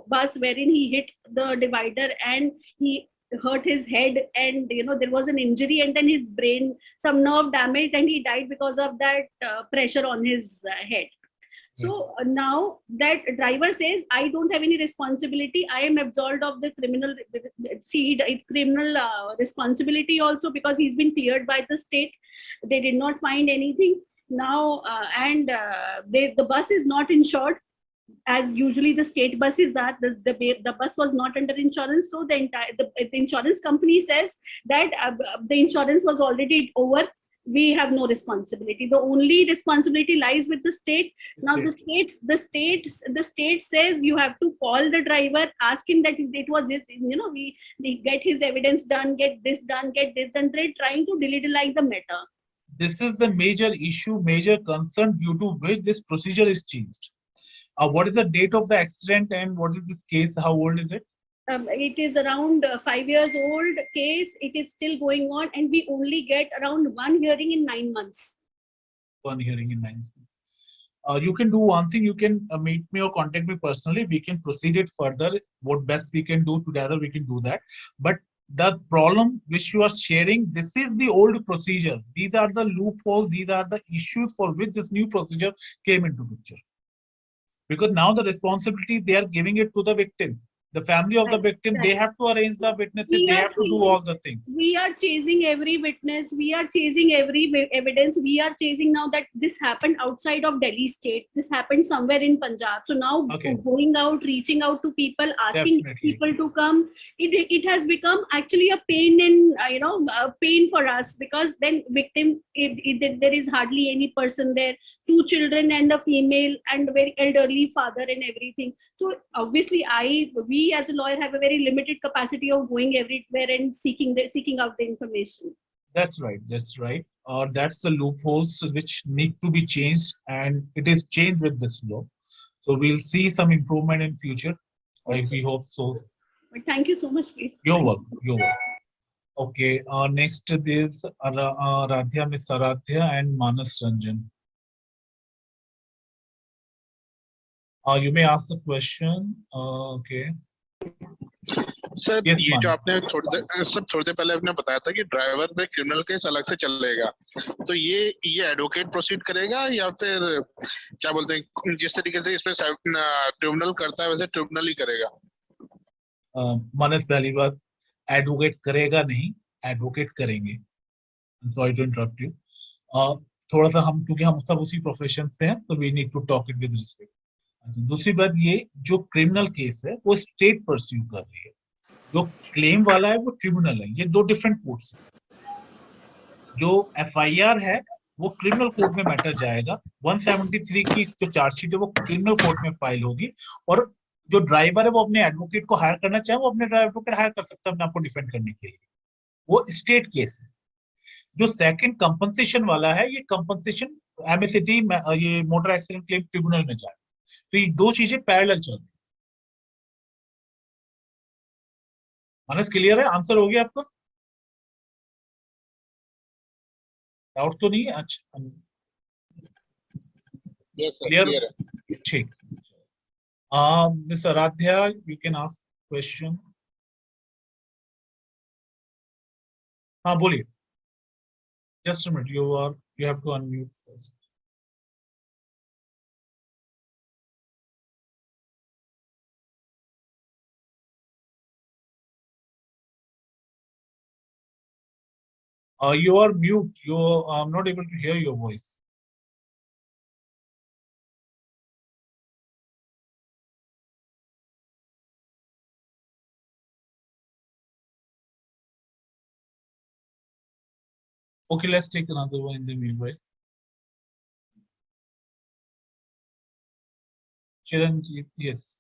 bus wherein he hit the divider and he hurt his head, and there was an injury, and then his brain, some nerve damage, and he died because of that pressure on his head. So now that driver says, I don't have any responsibility. I am absolved of the criminal responsibility also because he's been cleared by the state. They did not find anything. Now, the bus is not insured, as usually the state buses are. The bus was not under insurance. So the insurance company says that the insurance was already over. We have no responsibility. The only responsibility lies with the state. Now the state says you have to call the driver, ask him that it was his, we get his evidence done, get this done, they're trying to delete the matter. This is the major issue, major concern due to which this procedure is changed. What is the date of the accident and what is this case? How old is it? It is around 5 years old case. It is still going on, and we only get around one hearing in 9 months. One hearing in 9 months. You can do one thing. You can meet me or contact me personally. We can proceed it further. What best we can do together, we can do that. But the problem which you are sharing, this is the old procedure. These are the loopholes. These are the issues for which this new procedure came into picture. Because now the responsibility, they are giving it to the victim. The family of the victim, they have to arrange the witnesses, they have to do all the things. We are chasing every witness, we are chasing every evidence, we are chasing now that this happened outside of Delhi state, this happened somewhere in Punjab. So now going out, reaching out to people, asking people to come, it has become actually a pain in, pain for us, because then victim, there is hardly any person there, 2 children and a female and very elderly father and everything. So obviously we as a lawyer have a very limited capacity of going everywhere and seeking out the information. That's right. That's the loopholes which need to be changed, and it is changed with this law. So we'll see some improvement in future. We hope so. But thank you so much, please. You're welcome. Okay. Next is Aradhya, Miss Aradhya and Manas Ranjan. You may ask the question. Okay. Sir ये जो आपने थोड़ी देर पहले आपने बताया था कि ड्राइवर पे क्रिमिनल केस अलग से चलेगा, तो ये एडवोकेट प्रोसीड करेगा या फिर क्या बोलते हैं, जिस तरीके से इसमें ट्रिब्यूनल करता है वैसे ट्रिब्यूनल ही करेगा? मानस, पहली बात, एडवोकेट करेगा नहीं, एडवोकेट करेंगे. Sorry to interrupt you. थोड़ा सा हम, क्योंकि हम सब उसी प्रोफेशन से हैं, तो we need to talk it with respect. दूसरी बात, ये जो क्रिमिनल केस है वो स्टेट परस्यू कर रही है, जो क्लेम वाला है वो ट्रिब्यूनल है. ये 2 डिफरेंट कोर्ट्स हैं. जो एफआईआर है वो क्रिमिनल कोर्ट में मैटर जाएगा. 173 की जो चार्जशीट है वो क्रिमिनल कोर्ट में फाइल होगी, और जो ड्राइवर है वो अपने एडवोकेट को हायर करना चाहे वो अपने एडवोकेट हायर कर सकता है अपने आपको डिफेंड करने के लिए. वो स्टेट केस है. जो सेकंड कंपनसेशन वाला है, ये कंपनसेशन एमएसटी, ये मोटर एक्सीडेंट क्लेम ट्रिब्यूनल में जाएगा. तो ये 2 चीजें पैरेलल चल रही. मानस, क्लियर है? आंसर हो गया आपका? डाउट तो नहीं है? अच्छा, क्लियर. ठीक. Miss Aradhya, you can ask question. हाँ बोलिए, just a minute, you have to unmute first. You are mute. I'm not able to hear your voice. Okay, let's take another one in the meanwhile. Chiranjeev, yes.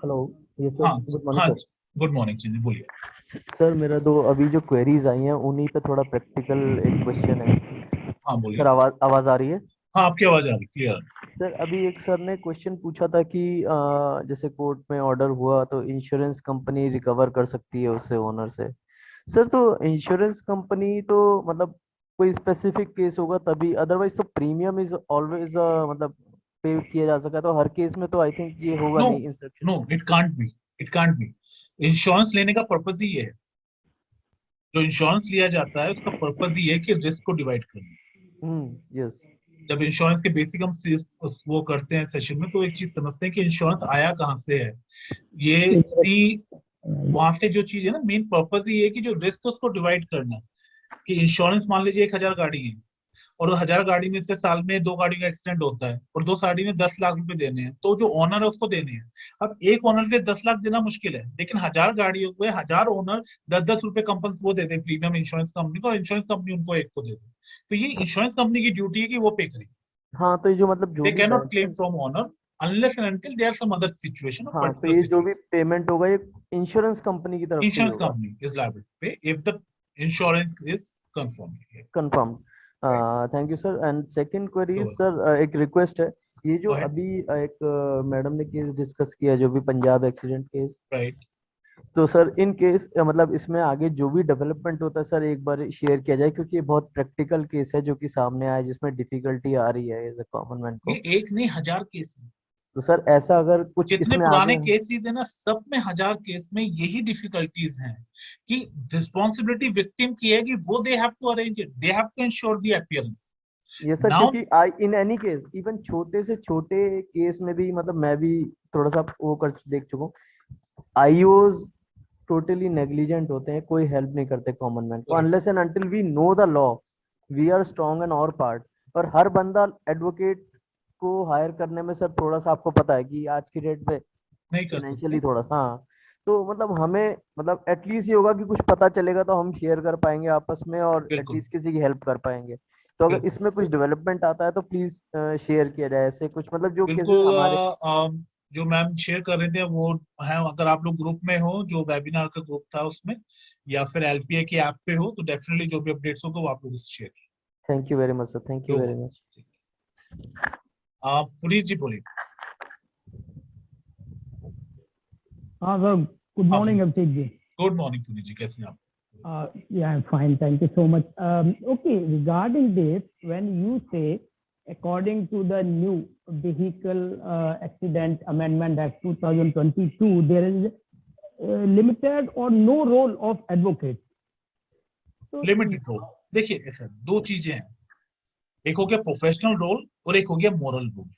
Hello, ये सर हाँ गुड मॉर्निंग हाँ, सर। गुड मॉर्निंग चिंजी, बोलिए। सर मेरा दो अभी जो क्वेरीज आई हैं उन्हीं पे थोड़ा प्रैक्टिकल एक क्वेश्चन है। हाँ बोलिए। सर आवाज आ रही है? हाँ, आपकी आवाज आ रही, क्लियर। सर अभी एक सर ने क्वेश्चन पूछा था कि जैसे कोर्ट में ऑर्डर हुआ तो इंश्योरेंस कंपनी रिकवर कर सकती है उससे, ओनर से। सर तो इंश्योरेंस कंपनी तो मतलब कोई स्पेसिफिक केस होगा तभी, अदरवाइज तो प्रीमियम इज ऑलवेज मतलब पे किया जा सका, तो हर केस में तो आई थिंक ये होगा नो नहीं instruction. No, it can't be, it can't be. Insurance लेने का पर्पज ही ये है, जो इंश्योरेंस लिया जाता है उसका पर्पज ही है कि रिस्क को डिवाइड करना। यस। जब इंश्योरेंस के बेसिक हम वो करते हैं सेशन में, तो एक चीज समझते हैं कि इंश्योरेंस आया कहाँ से है। ये सी वहां से जो चीज है ना, मेन पर्पज ही है कि जो रिस्क है उसको डिवाइड करना। कि इंश्योरेंस मान लीजिए 1000 गाड़ी है, और 1000 गाड़ी में से साल में 2 गाड़ी का एक्सीडेंट होता है, और 2 गाड़ी में 10 लाख रुपए देने हैं, तो जो ओनर है उसको देने हैं। अब एक ओनर के 10 लाख देना मुश्किल है, लेकिन 1000 गाड़ियों पे 1000 ओनर 10-10 रुपए कंपनी वो देते हैं प्रीमियम इंश्योरेंस कंपनी को, और इंश्योरेंस कंपनी उनको एक को दे दे। तो ये इंश्योरेंस कंपनी की ड्यूटी है कि वो पे करे। हाँ तो ये जो मतलब जो They भी cannot claim benefit, from owner unless and until there are some other situation or हाँ तो particular ये जो situation. भी पेमेंट होगा ये इंश्योरेंस कंपनी की तरफ से ही Insurance होगा। company is liable to pay if the insurance is confirmed. Confirm. Thank you sir. And second query You're welcome. Sir, एक रिक्वेस्ट है, ये जो Go ahead. अभी एक मैडम ने केस डिस्कस किया जो भी पंजाब एक्सीडेंट केस, Right. तो सर इन केस मतलब इसमें आगे जो भी डेवलपमेंट होता है सर एक बार शेयर किया जाए, क्योंकि ये बहुत प्रैक्टिकल केस है जो कि सामने आया जिसमें डिफिकल्टी आ रही है एज ए कॉमन मैन ये को। एक नहीं 1000 केस है। तो सर ऐसा अगर कुछ जितने इसमें पुराने आगे, केसेस है ना, सब में 1000 केस में यही डिफिकल्टीज हैं कि रिस्पॉन्सिबिलिटी विक्टिम की है कि वो they have to arrange it, they have to insure the appearance. ये सर नाउ क्योंकि I in any case even छोटे से छोटे केस में भी मतलब मैं भी थोड़ा सा वो कर देख चुका हूँ, आईओज टोटली नेग्लिजेंट होते हैं, कोई हेल्प नहीं करते कॉमन मैन को, unless and until we know the law we are strong in our part. और हर बंदा एडवोकेट को हायर करने में सर थोड़ा सा आपको पता है कि आज की डेट पे नहीं कर फाइनेंशियली सकते। थोड़ा सा, हाँ तो मतलब हमें मतलब एटलीस्ट ये होगा कि कुछ पता चलेगा तो हम शेयर कर पाएंगे आपस में और बिल्कुल एटलीस्ट किसी की हेल्प कर पाएंगे। तो अगर बिल्कुल इसमें कुछ डेवलपमेंट आता है तो प्लीज शेयर किया जाए ऐसे कुछ मतलब जो केसेस बिल्कुल। हमारे। जो मैम शेयर कर रहे थे वो है, अगर आप लोग ग्रुप में हो, जो वेबिनार का ग्रुप था उसमें, या फिर एलपीए की ऐप पे हो, तो डेफिनेटली जो भी अपडेट्स होगा वो आप लोग शेयर कीजिए। Thank you very much sir, thank you very much. Puneet ji बोलिए। हाँ सर, गुड हाँ morning Abhishek ji. Good morning Puneet ji, कैसे हैं आप? Yeah, I'm fine. Thank you so much. Okay, regarding this, when you say according to the new Vehicle Accident Amendment Act 2022, there is limited or no role of advocate. So, limited role. देखिए ऐसा दो चीजें हैं, एक हो गया प्रोफेशनल रोल और एक हो गया मोरल रोल।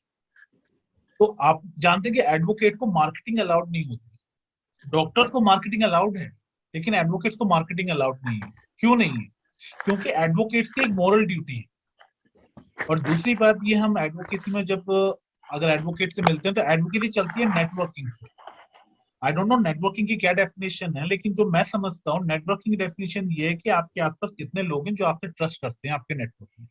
तो आप जानते हैं कि एडवोकेट को मार्केटिंग अलाउड नहीं होती, डॉक्टर्स को मार्केटिंग अलाउड है, लेकिन एडवोकेट्स को मार्केटिंग अलाउड नहीं है। क्यों नहीं है? क्योंकि एडवोकेट्स की एक मॉरल ड्यूटी है। और दूसरी बात ये, हम एडवोकेसी में जब अगर एडवोकेट से मिलते हैं तो एडवोकेसी चलती है नेटवर्किंग से। आई डोंट नो नेटवर्किंग की क्या डेफिनेशन है, लेकिन जो मैं समझता हूँ नेटवर्किंग की डेफिनेशन ये है कि आपके आसपास कितने लोग हैं जो आपसे ट्रस्ट करते हैं आपके नेटवर्क में।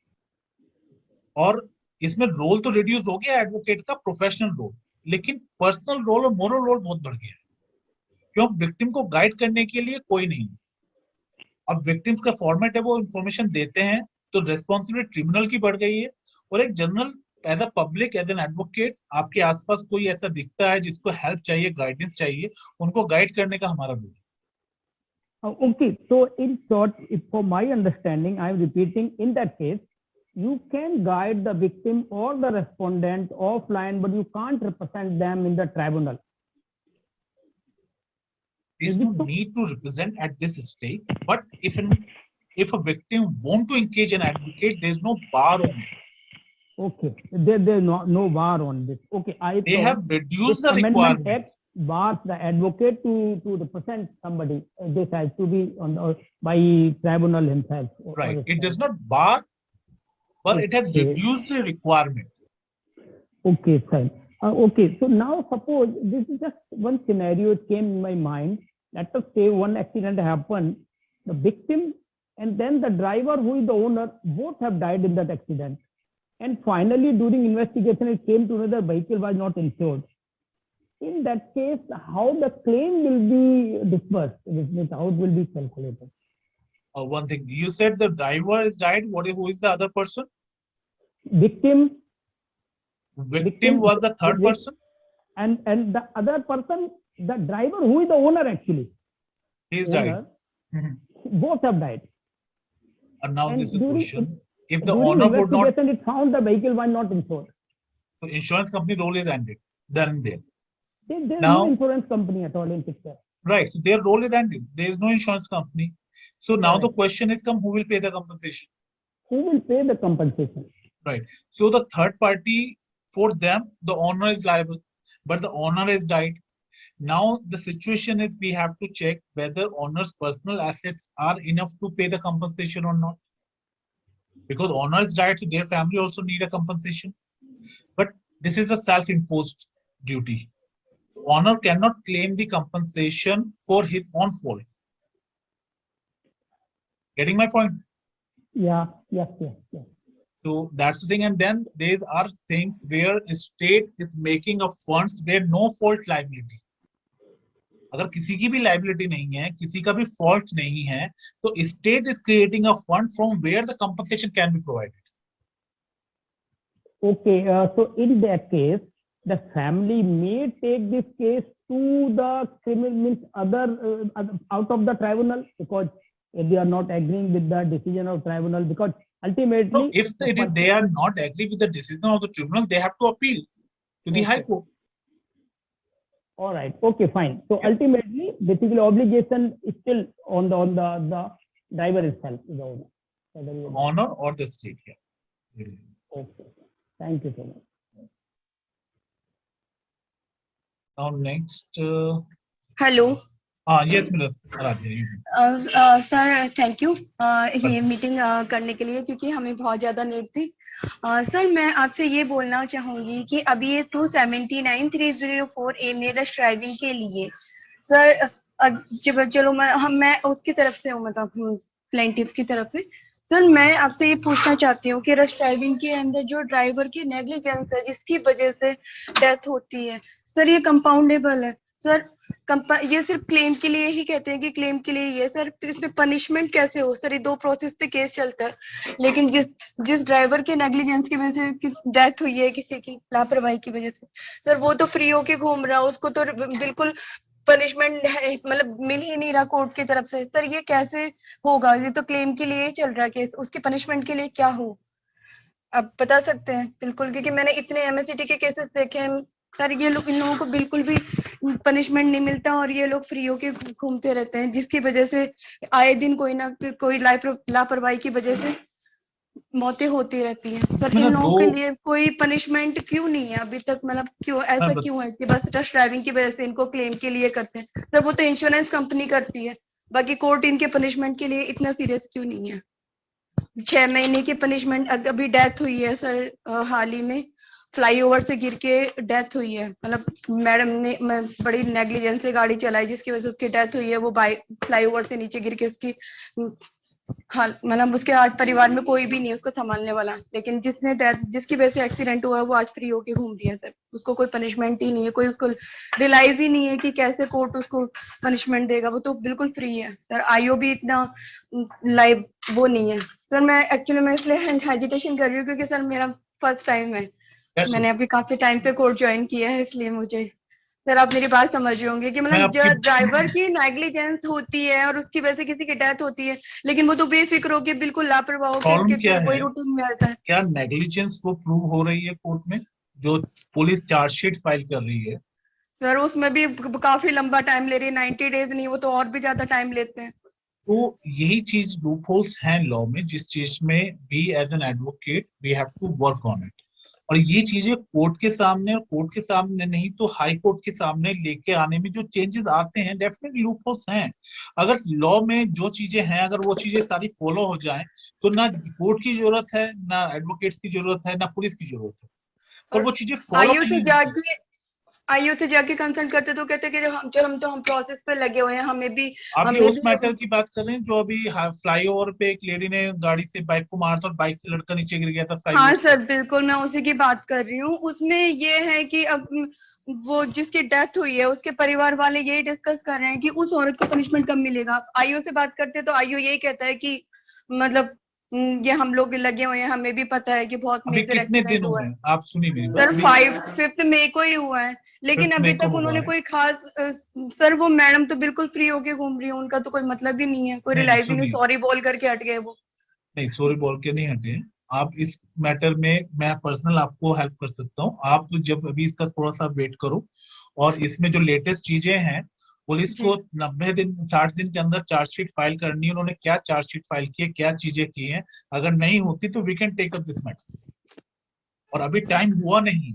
और इसमें रोल तो रिड्यूस हो गया एडवोकेट का, प्रोफेशनल रोल, लेकिन पर्सनल रोल और मोरल रोल बहुत बढ़ गया है। क्यों? विक्टिम को गाइड करने के लिए कोई नहीं। अब विक्टिम्स का फॉर्मेट है, वो इंफॉर्मेशन देते हैं, तो रेस्पॉन्सिबिलिटी ट्रिब्यूनल की बढ़ गई है। और एक general as a public, as an advocate, आपके आसपास कोई ऐसा दिखता है जिसको हेल्प चाहिए, गाइडेंस चाहिए, उनको गाइड करने का हमारा रोल है। okay, so in short, if for my understanding, I am repeating in that case, you can guide the victim or the respondent offline, but you can't represent them in the tribunal. There's no need to represent at this stage, but if a victim want to engage an advocate, there's no bar on it. Okay, there's no bar on this. Okay, They have reduced the Amendment requirement. Act bars the advocate to represent somebody. This has to be by tribunal himself. Right. It does not bar, but it has Okay. reduced the requirement. Okay, fine. Okay, so now suppose this is just one scenario it came in my mind. Let us say one accident happened, the victim and then the driver who is the owner, both have died in that accident. And finally, during investigation, it came to know the vehicle was not insured. In that case, how the claim will be disbursed? How it will be calculated? One thing, you said the driver is died. Who is the other person? Victim Victim was the third Vic- person. and the other person, the driver who is the owner actually. He is Owner, died. Mhm. both have died. And now And this is a during- question. If the During owner would not, investigation, it found the vehicle was not insured. the insurance company role is ended. Then and there. There's Now- no insurance company at all in picture. Right. So their role is ended. There is no insurance company. So now the Correct. question is who will pay the compensation? Who will pay the compensation? Right. So the third party, for them, the owner is liable, but the owner has died. Now the situation is we have to check whether owner's personal assets are enough to pay the compensation or not. Because owner is died, so their family also need a compensation. But this is a self-imposed duty. Owner cannot claim the compensation for his own fault. Getting my point? Yeah, yes. So that's the thing. And then there are things where a state is making a funds where no fault liability. अगर किसी की भी liability नहीं है, किसी का भी fault नहीं है, तो state is creating a fund from where the compensation can be provided. Okay, so in that case, the family may take this case to the criminal means other out of the tribunal, because if they are not agreeing with the decision of tribunal, because ultimately No, if they are not agree with the decision of the tribunal, they have to appeal to the Okay. High Court. all right, okay, fine. So Yeah. ultimately, basically, obligation is still on the driver itself, the owner. Whether you- Honor or the state. Yeah. Okay, thank you so much. Now next, hello yes, Aradhya. Sir thank you ये मीटिंग करने के लिए, क्योंकि हमें बहुत ज्यादा नीड थी। सर मैं आपसे ये बोलना चाहूंगी कि अभी ये 279-304 ए में रश ड्राइविंग के लिए सर चलो मैं उसकी तरफ से हूँ, मतलब प्लेंटिफ की तरफ से। सर मैं आपसे ये पूछना चाहती हूँ कि रश ड्राइविंग के अंदर जो ड्राइवर की नेग्लिजेंस है जिसकी वजह से डेथ होती है, सर ये कंपाउंडेबल है। सर ये सिर्फ क्लेम के लिए ही कहते हैं कि क्लेम के लिए ये, सर इसमें पनिशमेंट कैसे हो? सर ये दो प्रोसेस पे केस चलता है, लेकिन जिस ड्राइवर के नेग्लिजेंस की वजह से डेथ हुई है, किसी की लापरवाही की वजह से, सर वो तो फ्री होके घूम रहा है, उसको तो बिल्कुल पनिशमेंट मतलब मिल ही नहीं रहा कोर्ट की तरफ से। सर ये कैसे होगा? ये तो क्लेम के लिए ही चल रहा है केस, उसकी पनिशमेंट के लिए क्या हो आप बता सकते हैं? बिल्कुल, क्योंकि मैंने इतने एमएससीटी के केसेस देखे हैं सर, ये लोग इन लोगों को बिल्कुल भी पनिशमेंट नहीं मिलता और ये लोग फ्री होके घूमते रहते हैं, जिसकी वजह से आए दिन कोई ना कोई लापरवाही की वजह से मौतें होती रहती हैं। सर इन लोगों के लिए कोई पनिशमेंट क्यों नहीं है अभी तक? मतलब क्यों ऐसा क्यों है कि बस रश ड्राइविंग की वजह से इनको क्लेम के लिए करते हैं? सर वो तो इंश्योरेंस कंपनी करती है, बाकी कोर्ट इनके पनिशमेंट के लिए इतना सीरियस क्यों नहीं है? 6 महीने की पनिशमेंट, अभी डेथ हुई है सर हाल ही में, फ्लाईओवर से गिर के डेथ हुई है। मतलब मैडम ने बड़ी नेग्लिजेंस से गाड़ी चलाई जिसकी वजह से उसकी डेथ हुई है, वो फ्लाईओवर से नीचे गिर के उसकी मतलब उसके आज परिवार में कोई भी नहीं है उसको संभालने वाला, लेकिन जिसकी वजह से एक्सीडेंट हुआ है वो आज फ्री होके घूम रही है सर, उसको कोई पनिशमेंट ही नहीं है, कोई उसको रियलाइज ही नहीं है कि कैसे कोर्ट उसको पनिशमेंट देगा, वो तो बिल्कुल फ्री है सर। आईओ भी इतना लाइव वो नहीं है सर। मैं इसलिए हेजिटेशन कर रही हूँ क्योंकि सर मेरा फर्स्ट टाइम है, मैंने अभी काफी टाइम पे कोर्ट ज्वाइन किया है, इसलिए मुझे सर आप मेरी बात समझ रहे होंगे कि मैं मतलब आपकी- ड्राइवर की नेग्लिजेंस होती है और उसकी वजह से किसी की डेथ होती है, लेकिन वो तो बेफिक्र होकर बिल्कुल लापरवाह होकर प्रॉब्लम क्या वही है? रूटीन में आता है। क्या नेग्लिजेंस वो प्रूव हो रही है कोर्ट में, जो पुलिस चार्जशीट फाइल कर रही है? सर उसमें भी काफी लंबा टाइम ले रही है, 90 डेज नहीं, वो तो और भी ज्यादा टाइम लेते हैं। तो यही चीज लूपहोल्स हैं लॉ में, जिस चीज में भी as an advocate we have to work on it. और ये चीजें कोर्ट के सामने, और कोर्ट के सामने नहीं तो हाई कोर्ट के सामने लेके आने में जो चेंजेस आते हैं, डेफिनेटली लूपहोल्स हैं। अगर लॉ में जो चीजें हैं, अगर वो चीजें सारी फॉलो हो जाएं, तो ना कोर्ट की जरूरत है, ना एडवोकेट्स की जरूरत है, ना पुलिस की जरूरत है। पर वो चीजें फॉलो आईओ नहीं से होती। जाके आईओ से जाके कंसल्ट करते तो कहते कि हम प्रोसेस पे लगे हुए हैं, हमें भी आप ये हमें उस भी मैटर की बात कर रहे हैं जो अभी फ्लाईओवर पे एक लेडी ने गाड़ी से बाइक को मारा था और बाइक से लड़का नीचे गिर गया था हाँ फ्लाईओवर से? सर बिल्कुल, मैं उसी की बात कर रही हूँ। उसमें ये है कि अब वो जिसकी डेथ हुई है उसके परिवार वाले यही डिस्कस कर रहे हैं कि उस औरत को पनिशमेंट कब मिलेगा। आईओ से बात करते तो आईओ यही कहता है कि मतलब ये हम लोग लगे हुए हैं, हमें भी पता है कि बहुत अभी मेजर कितने दिन एक्सीडेंट हुआ हुए है। हैं? आप सुनिए मेरी बात। सर अभी 5 मई को ही हुआ है, लेकिन 5 अभी मई को तक हुआ उन्होंने है। कोई खास सर वो मैडम तो बिल्कुल फ्री होके घूम रही है, उनका तो कोई मतलब ही नहीं है, कोई नहीं रिलाइज ही नहीं, सुनिए, सॉरी बोल करके हट गए वो। नहीं सॉरी बोल के नहीं हटे। आप इस मैटर में मैं पर्सनल आपको हेल्प कर सकता हूँ। आप जब अभी इसका थोड़ा सा वेट करो, और इसमें जो लेटेस्ट चीजें हैं, पुलिस जी को 90 दिन 60 दिन के अंदर चार्जशीट फाइल करनी है। उन्होंने क्या चार्जशीट फाइल की है, क्या चीजें की हैं, अगर नहीं होती तो we can take up this matter. और अभी टाइम हुआ नहीं।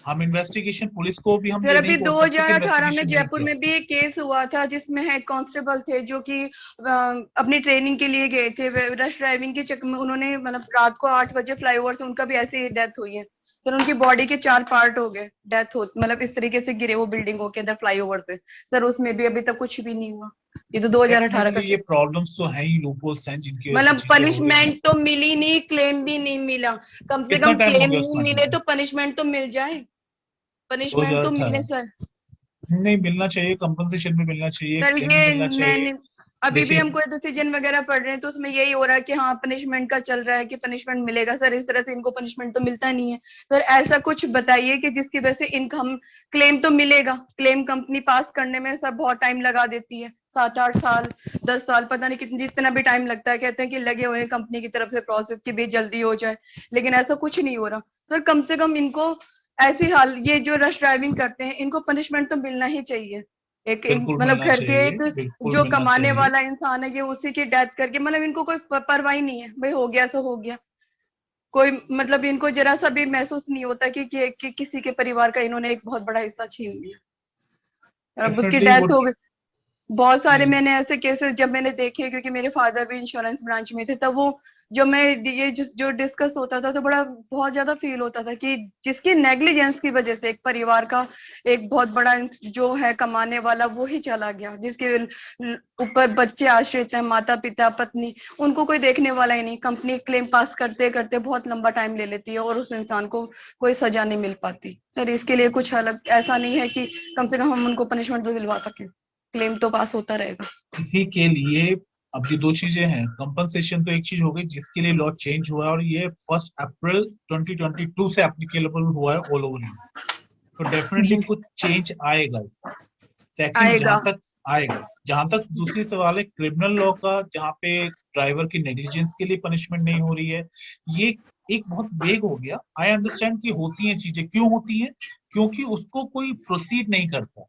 हम इन्वेस्टिगेशन, पुलिस को भी हम सर ये अभी नहीं बोल सकते कि 2018 में इन्वेस्टिगेशन नहीं जयपुर किया। में भी एक केस हुआ था जिसमें हेड कांस्टेबल थे जो कि अपनी ट्रेनिंग के लिए गए थे, रश ड्राइविंग के चक्कर में उन्होंने मतलब रात को 8 बजे फ्लाईओवर से उनका भी ऐसे ही डेथ हुई है। सर उनकी बॉडी के 4 पार्ट हो गए, डेथ हो मतलब इस तरीके से गिरे वो बिल्डिंगों के अंदर फ्लाईओवर से। सर उसमें भी अभी तक कुछ भी नहीं हुआ, ये तो 2018 का डेफिनेटली ये केस। प्रॉब्लम्स तो हैं ही, लूपहोल्स हैं जिनकी वजह से मतलब चीजें हो रही हैं। पनिशमेंट तो मिली नहीं, क्लेम भी नहीं मिला। कम से कितना कम टाइम हो क्लेम गया उस नहीं मैटर मिले को? तो पनिशमेंट तो मिल जाए, पनिशमेंट तो मिले 2018? सर। नहीं मिलना चाहिए, कंपनसेशन भी मिलना चाहिए, सर क्लेम भी ये मिलना चाहिए। मैंने अभी भी देखिए, हम कोई डिसीजन वगैरह पढ़ रहे हैं तो उसमें यही हो रहा है कि हाँ पनिशमेंट का चल रहा है कि पनिशमेंट मिलेगा। सर इस तरह से इनको पनिशमेंट तो मिलता नहीं है। सर ऐसा कुछ बताइए कि जिसकी वजह से इनकम क्लेम तो मिलेगा। क्लेम कंपनी पास करने में सर बहुत टाइम लगा देती है, 7-8 साल 10 साल, पता नहीं कितनी जितना भी टाइम लगता है। कहते हैं कि लगे हुए हैं कंपनी की तरफ से प्रोसेस की भी जल्दी हो जाए, लेकिन ऐसा कुछ नहीं हो रहा। सर कम से कम इनको ऐसी हाल ये जो रश ड्राइविंग करते हैं इनको पनिशमेंट तो मिलना ही चाहिए। एक बिल्कुल मतलब मिलना घर के चाहिए, एक बिल्कुल जो मिलना कमाने चाहिए। वाला इंसान है ये उसी की डेथ करके मतलब इनको कोई परवाह ही नहीं है, भाई हो गया सो हो गया। कोई मतलब इनको जरा सा भी महसूस नहीं होता कि किसी के परिवार का इन्होंने एक बहुत बड़ा हिस्सा छीन लिया और अब उसकी डेफिनेटली वो डेथ हो गई। बहुत सारे मैंने ऐसे केसेस जब मैंने देखे, क्योंकि मेरे फादर भी इंश्योरेंस ब्रांच में थे, तब वो जो मैं ये जो डिस्कस होता था तो बड़ा बहुत ज्यादा फील होता था कि जिसकी नेग्लिजेंस की वजह से एक परिवार का एक बहुत बड़ा जो है कमाने वाला वो ही चला गया, जिसके ऊपर बच्चे आश्रित हैं, माता पिता पत्नी, उनको कोई देखने वाला ही नहीं। कंपनी क्लेम पास करते करते बहुत लंबा टाइम ले लेती है और उस इंसान को कोई सजा नहीं मिल पाती। सर इसके लिए कुछ अलग ऐसा नहीं है कि कम से कम हम उनको पनिशमेंट तो दिलवा सकें, क्लेम तो पास होता रहेगा। इसी के लिए अब ये दो चीजें हैं। कंपनसेशन तो एक चीज हो गई जिसके लिए लॉ चेंज हुआ है, और ये 1 अप्रैल 2022 से एप्लीकेबल हुआ है ऑल ओवर इंडिया। तो डेफिनेटली जी कुछ चेंज आएगा। सेकंड, आएगा। जहां तक आएगा, जहां तक दूसरी सवाल है क्रिमिनल लॉ का, जहां पे ड्राइवर की नेग्लिजेंस के लिए पनिशमेंट नहीं हो रही है, ये एक बहुत वेग हो गया। आई अंडरस्टैंड कि होती हैं चीजें, क्यों होती हैं? क्योंकि उसको कोई प्रोसीड नहीं करता।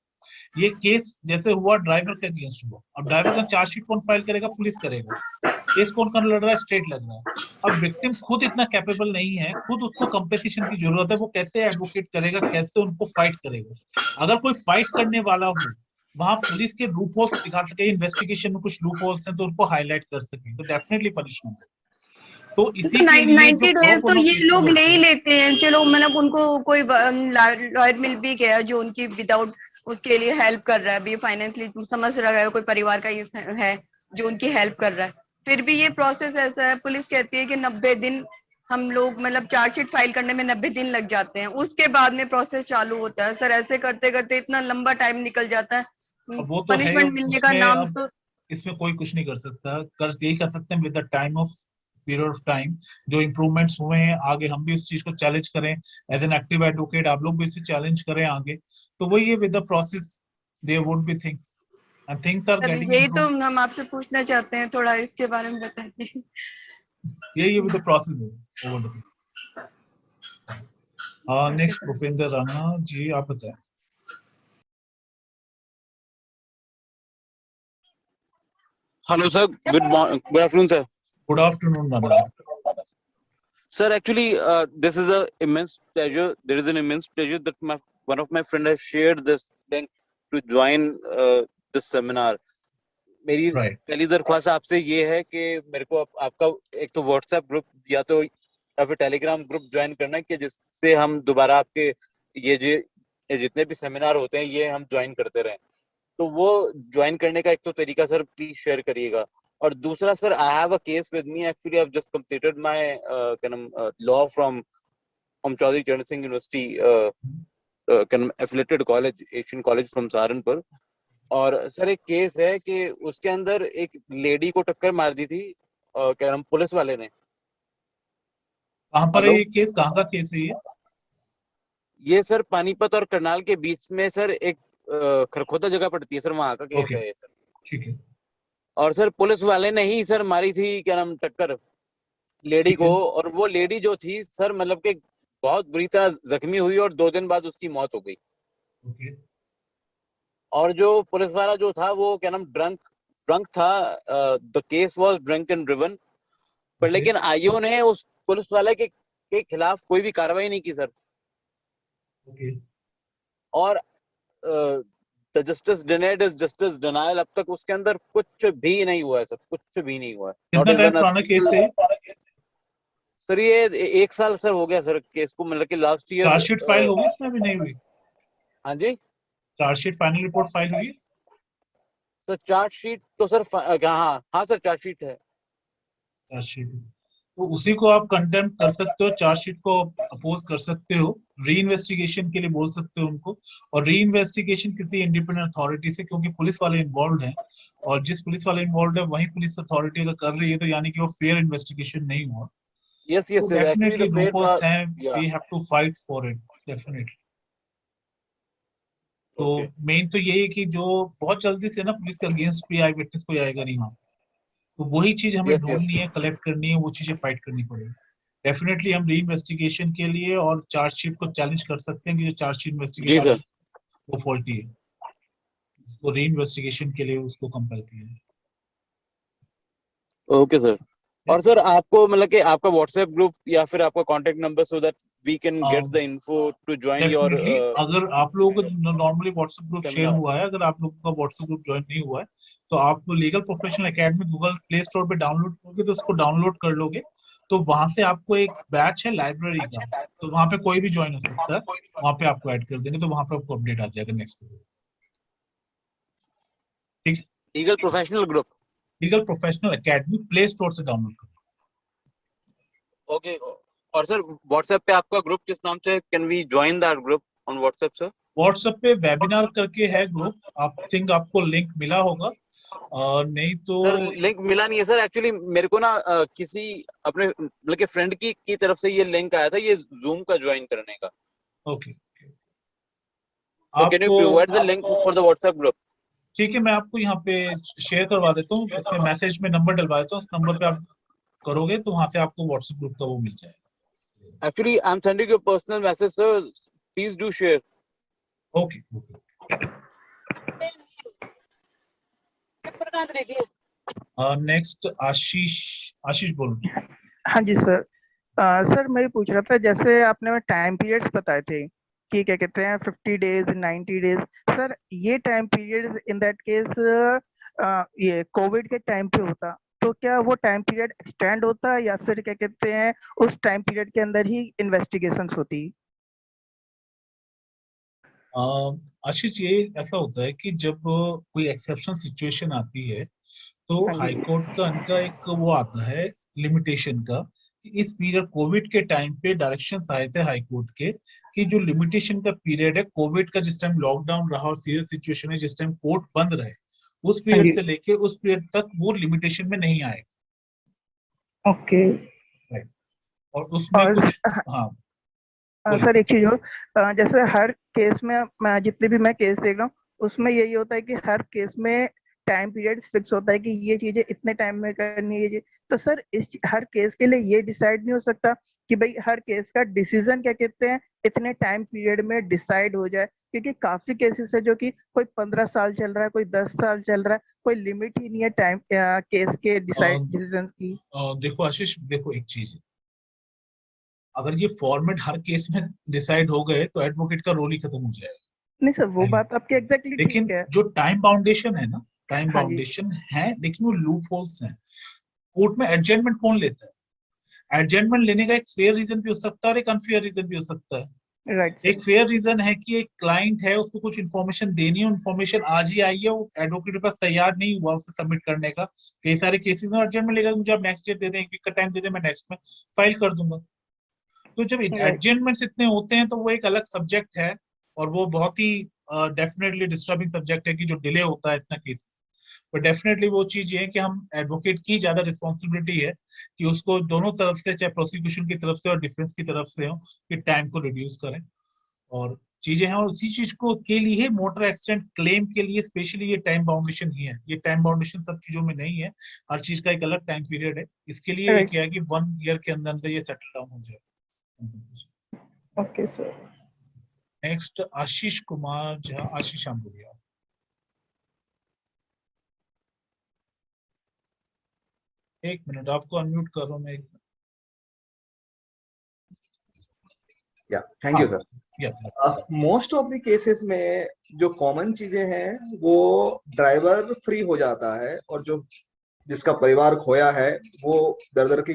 ये केस जैसे हुआ ड्राइवर के अगेंस्ट हुआ, अब ड्राइवर का चार्जशीट कौन फाइल करेगा? पुलिस करेगा। केस कौन कर लड़ रहा है? स्टेट लड़ रहा है। अब विक्टिम खुद इतना कैपेबल नहीं है, खुद उसको कंपेंसेशन की जरूरत है, वो कैसे एडवोकेट करेगा, कैसे उनको फाइट करेगा? अगर कोई फाइट करने वाला हो, वहां पुलिस के लूप होल्स दिखा सके, इन्वेस्टिगेशन में कुछ लूप होल्स हैं तो उनको हाईलाइट कर सके, तो डेफिनेटली पनिशमेंट है। तो इसी तो के लिए जो 90 प्रो डेज तो बोनो ये केसेस लोग ले होते ही हैं, लेते हैं। चलो मतलब उनको कोई लॉयर मिल भी गया जो उनकी विदाउट उसके लिए हेल्प कर रहा है, अभी फाइनेंशियली समझ रहा है, कोई परिवार का ये है जो उनकी हेल्प कर रहा है, फिर भी ये प्रोसेस ऐसा है। पुलिस कहती है कि 90 दिन हम लोग मतलब चार्जशीट फाइल करने में 90 दिन लग जाते हैं, उसके बाद में प्रोसेस चालू होता है। सर ऐसे करते करते इतना लंबा टाइम निकल जाता है, अब वो तो है। पनिशमेंट मिलने का उसमें नाम अब तो इसमें कोई कुछ नहीं कर सकता। कर यही कर सकते हैं with the time of period of time, जो इम्प्रूवमेंट्स हुए हैं आगे हम भी उस चीज को चैलेंज करें, एज एन एक्टिव एडवोकेट आप लोग भी उसे चैलेंज करें आगे। तो वही है, with the process there would be things and things are sir getting यही तो इम्प्रूव्ड। हम आपसे पूछना चाहते हैं, थोड़ा इसके बारे में बताइए। यही है, with the process over the. Next Bhupendra Rana ji, आप बताएं। Hello sir, good afternoon sir. Good afternoon Rana ji. Sir, actually, this is a immense pleasure. There is an immense pleasure that one of my friend has shared this link to join this seminar. मेरी Right. पहली दरख्वास्त आपसे ये है कि मेरे को आपका एक तो व्हाट्सएप ग्रुप या फिर टेलीग्राम ग्रुप ज्वाइन करना है, कि जिससे हम दोबारा आपके ये जितने भी सेमिनार होते हैं ये हम ज्वाइन करते रहें। तो वो ज्वाइन करने का एक तो तरीका सर प्लीज शेयर करिएगा। और दूसरा sir, I have a case with me. Actually I have just completed my law from Chaudhary Charan Singh university, affiliated college, Asian college from Saharanpur. और सर एक केस है कि उसके अंदर एक लेडी को टक्कर मार दी थी पुलिस वाले ने। कहाँ पर है ये केस, कहाँ का केस है ये सर पानीपत और करनाल के बीच में सर एक खरखोदा जगह पड़ती है सर, वहां का केस है ये सर। ठीक है। और सर पुलिस वाले ने ही सर मारी थी टक्कर लेडी को। और वो लेडी जो थी सर मतलब कि बहुत बुरी तरह जख्मी हुई और 2 दिन बाद उसकी मौत हो गई। ओके। और जो पुलिस वाला जो था वो ड्रंक था। The case was drunk and driven. पर लेकिन आईओ ने उस पुलिस वाले के खिलाफ कोई भी कार्रवाई नहीं की सर। ओके। और the justice denied is justice denial. अब तक उसके अंदर कुछ भी नहीं हुआ है सर, कुछ भी नहीं हुआ है। कितना टाइम पुराना केस है सर? ये 1 साल सर हो गया सर केस को, मतलब कि लास्ट ईयर। चार्जशीट फाइल होगी इसमें, अभी नहीं हुई? हाँ जी, चार्जशीट फाइनल रिपोर्ट फाइल हुई सर? चार्जशीट तो सर हाँ सर, चार्जशीट है। चार्जशीट तो उसी को आप कंटेम्प्ट कर सकते हो, चार्जशीट को अपोज कर सकते हो, री इन्वेस्टिगेशन के लिए बोल सकते हो उनको। और री इन्वेस्टिगेशन किसी इंडिपेंडेंट अथॉरिटी से, क्योंकि पुलिस वाले इन्वॉल्व हैं, और जिस पुलिस वाले इन्वॉल्व है वही पुलिस अथॉरिटी अगर कर रही है तो यानी कि वो फेयर इन्वेस्टिगेशन नहीं हुआ। Yes, तो डेफिनेटली actually loopholes हैं, we have to fight for it, definitely. तो मेन तो यही है कि जो बहुत जल्दी से ना पुलिस के अगेंस्ट भी आई विटनेस कोई आएगा नहीं वहाँ, तो वही चीज हमें ढूंढनी है, कलेक्ट करनी है, वो चीजें फाइट करनी पड़ेगी। डेफिनेटली हम री इन्वेस्टिगेशन के लिए और चार्जशीट को चैलेंज कर सकते हैं कि जो चार्जशीट इन्वेस्टिगेशन वो फॉल्टी है, उसको री इन्वेस्टिगेशन के लिए उसको कंपेल किया। Okay sir. और सर आपको मतलब कि आपका व्हाट्सएप ग्रुप या फिर आपका contact number, so that we can get the info to join your. अगर आप लोगों को नॉर्मली व्हाट्सएप ग्रुप शेयर हुआ है, अगर आप लोगों का व्हाट्सएप ग्रुप ज्वाइन नहीं हुआ है तो आप legal professional academy Google play store पे डाउनलोड करोगे तो उसको डाउनलोड कर लोगे, तो वहां से आपको एक बैच है लाइब्रेरी का, तो वहां पे कोई भी ज्वाइन हो सकता है, वहां पे आपको ऐड कर देंगे तो वहां पे आपको अपडेट आ जाएगा नेक्स्ट। ठीक है, legal professional group, legal professional academy play store से डाउनलोड करो। ओके। और सर व्हाट्सएप पे आपका ग्रुप किस नाम से, can we join that group on WhatsApp sir? WhatsApp पे वेबिनार करके है ग्रुप, आप थिंक आपको लिंक मिला होगा, नहीं तो सर लिंक मिला नहीं है सर। एक्चुअली मेरे को ना किसी अपने मतलब के फ्रेंड की तरफ से ये लिंक आया था ये जूम का ज्वाइन करने का। Okay, can you provide the link for the WhatsApp group? ठीक है, मैं आपको यहाँ पे शेयर करवा देता हूँ, इसमें मैसेज में नंबर डलवा देता हूँ, उस नंबर पे आप करोगे तो वहां से आपको व्हाट्सएप ग्रुप का वो मिल जाएगा। Actually I am sending you personal message sir, please do share. Okay. Next Ashish बोलो। हाँ जी सर। सर मैं पूछ रहा था, जैसे आपने टाइम पीरियड्स बताए थे कि क्या कहते हैं 50 डेज 90 डेज, सर ये time period in that case ये कोविड के टाइम पे होता तो क्या वो टाइम पीरियड एक्सटेंड होता या फिर क्या कहते हैं उस टाइम पीरियड के अंदर ही इन्वेस्टिगेशंस होती? आशीष, ये ऐसा होता है कि जब कोई एक्सेप्शनल सिचुएशन आती है तो हाई कोर्ट का इनका एक वो आता है लिमिटेशन का, इस पीरियड कोविड के टाइम पे डायरेक्शंस आए थे हाई कोर्ट के कि जो लिमिटेशन का पीरियड है कोविड का, जिस टाइम लॉकडाउन रहा और सीरियस सिचुएशन है, जिस टाइम कोर्ट बंद रहे, उस पीरियड से लेके उस पीरियड तक वो लिमिटेशन में नहीं आएगा। ओके। और उसमें और कुछ हाँ बोलिए। सर एक चीज और, जैसे हर केस में मैं जितने भी मैं केस देख रहा हूँ उसमें यही होता है कि हर केस में टाइम पीरियड फिक्स होता है कि ये चीजें इतने टाइम में करनी है ये चीज। तो सर इस हर केस के लिए ये डिसाइड नहीं हो सकता कि भाई हर केस का डिसीजन क्या कहते हैं इतने टाइम पीरियड में डिसाइड हो जाए, क्योंकि काफी केसेस है जो कि कोई 15 साल चल रहा है, कोई 10 साल चल रहा है, कोई लिमिट ही नहीं है टाइम केस के डिसाइड डिसीजन की। देखो आशीष, देखो एक चीज है, अगर ये फॉर्मेट हर केस में डिसाइड हो गए तो एडवोकेट का रोल ही खत्म हो जाएगा। नहीं सर वो पहले। बात आपकी एग्जैक्टली लेकिन ठीक है। जो टाइम बाउंडेशन है ना, टाइम हाँ जी। बाउंडेशन है, लेकिन वो लूप होल्स हैं। कोर्ट में एडजमेंट कौन लेता है? एडजमेंट लेने का एक फेयर रीजन भी हो सकता है और एक अनफेयर रीजन भी हो सकता है। राइट एक सर। फेयर रीजन है कि एक क्लाइंट है, उसको कुछ इन्फॉर्मेशन देनी है, इन्फॉर्मेशन आज ही आई है, वो एडवोकेट के पास तैयार नहीं हुआ उसे सबमिट करने का। कई सारे केसेस में एडजमेंट लेगा, मुझे आप नेक्स्ट डेट दे दें, एक वीक का टाइम दे दें, मैं नेक्स्ट में फाइल कर दूंगा। तो जब राइट। एडजमेंट्स इतने होते हैं तो वो एक अलग सब्जेक्ट है, और वो बहुत ही डेफिनेटली डिस्टर्बिंग सब्जेक्ट है कि जो डिले होता है इतना केसेस। बट डेफिनेटली वो चीज ये है कि हम एडवोकेट की ज्यादा रिस्पॉन्सिबिलिटी है कि उसको दोनों तरफ से, चाहे प्रोसिक्यूशन की तरफ से और डिफेंस की तरफ से हो, कि टाइम को रिड्यूस करें और चीजें हैं। और उसी चीज को के लिए मोटर एक्सीडेंट क्लेम के लिए स्पेशली ये टाइम बाउंडेशन ही है। ये टाइम बाउंडेशन सब चीजों में नहीं है, हर चीज का एक अलग टाइम पीरियड है। इसके लिए ये राइट। किया कि 1 ईयर के अंदर अंदर ये सेटल डाउन हो जाए। Okay sir. Next Ashish Kumar Jha. आशीष हम बोलिए। एक मिनट, आपको अनम्यूट कर रहा हूं मैं। Thank you sir. Most of the cases में जो कॉमन चीजें हैं वो ड्राइवर फ्री हो जाता है, और जो जिसका परिवार खोया है वो दर दर की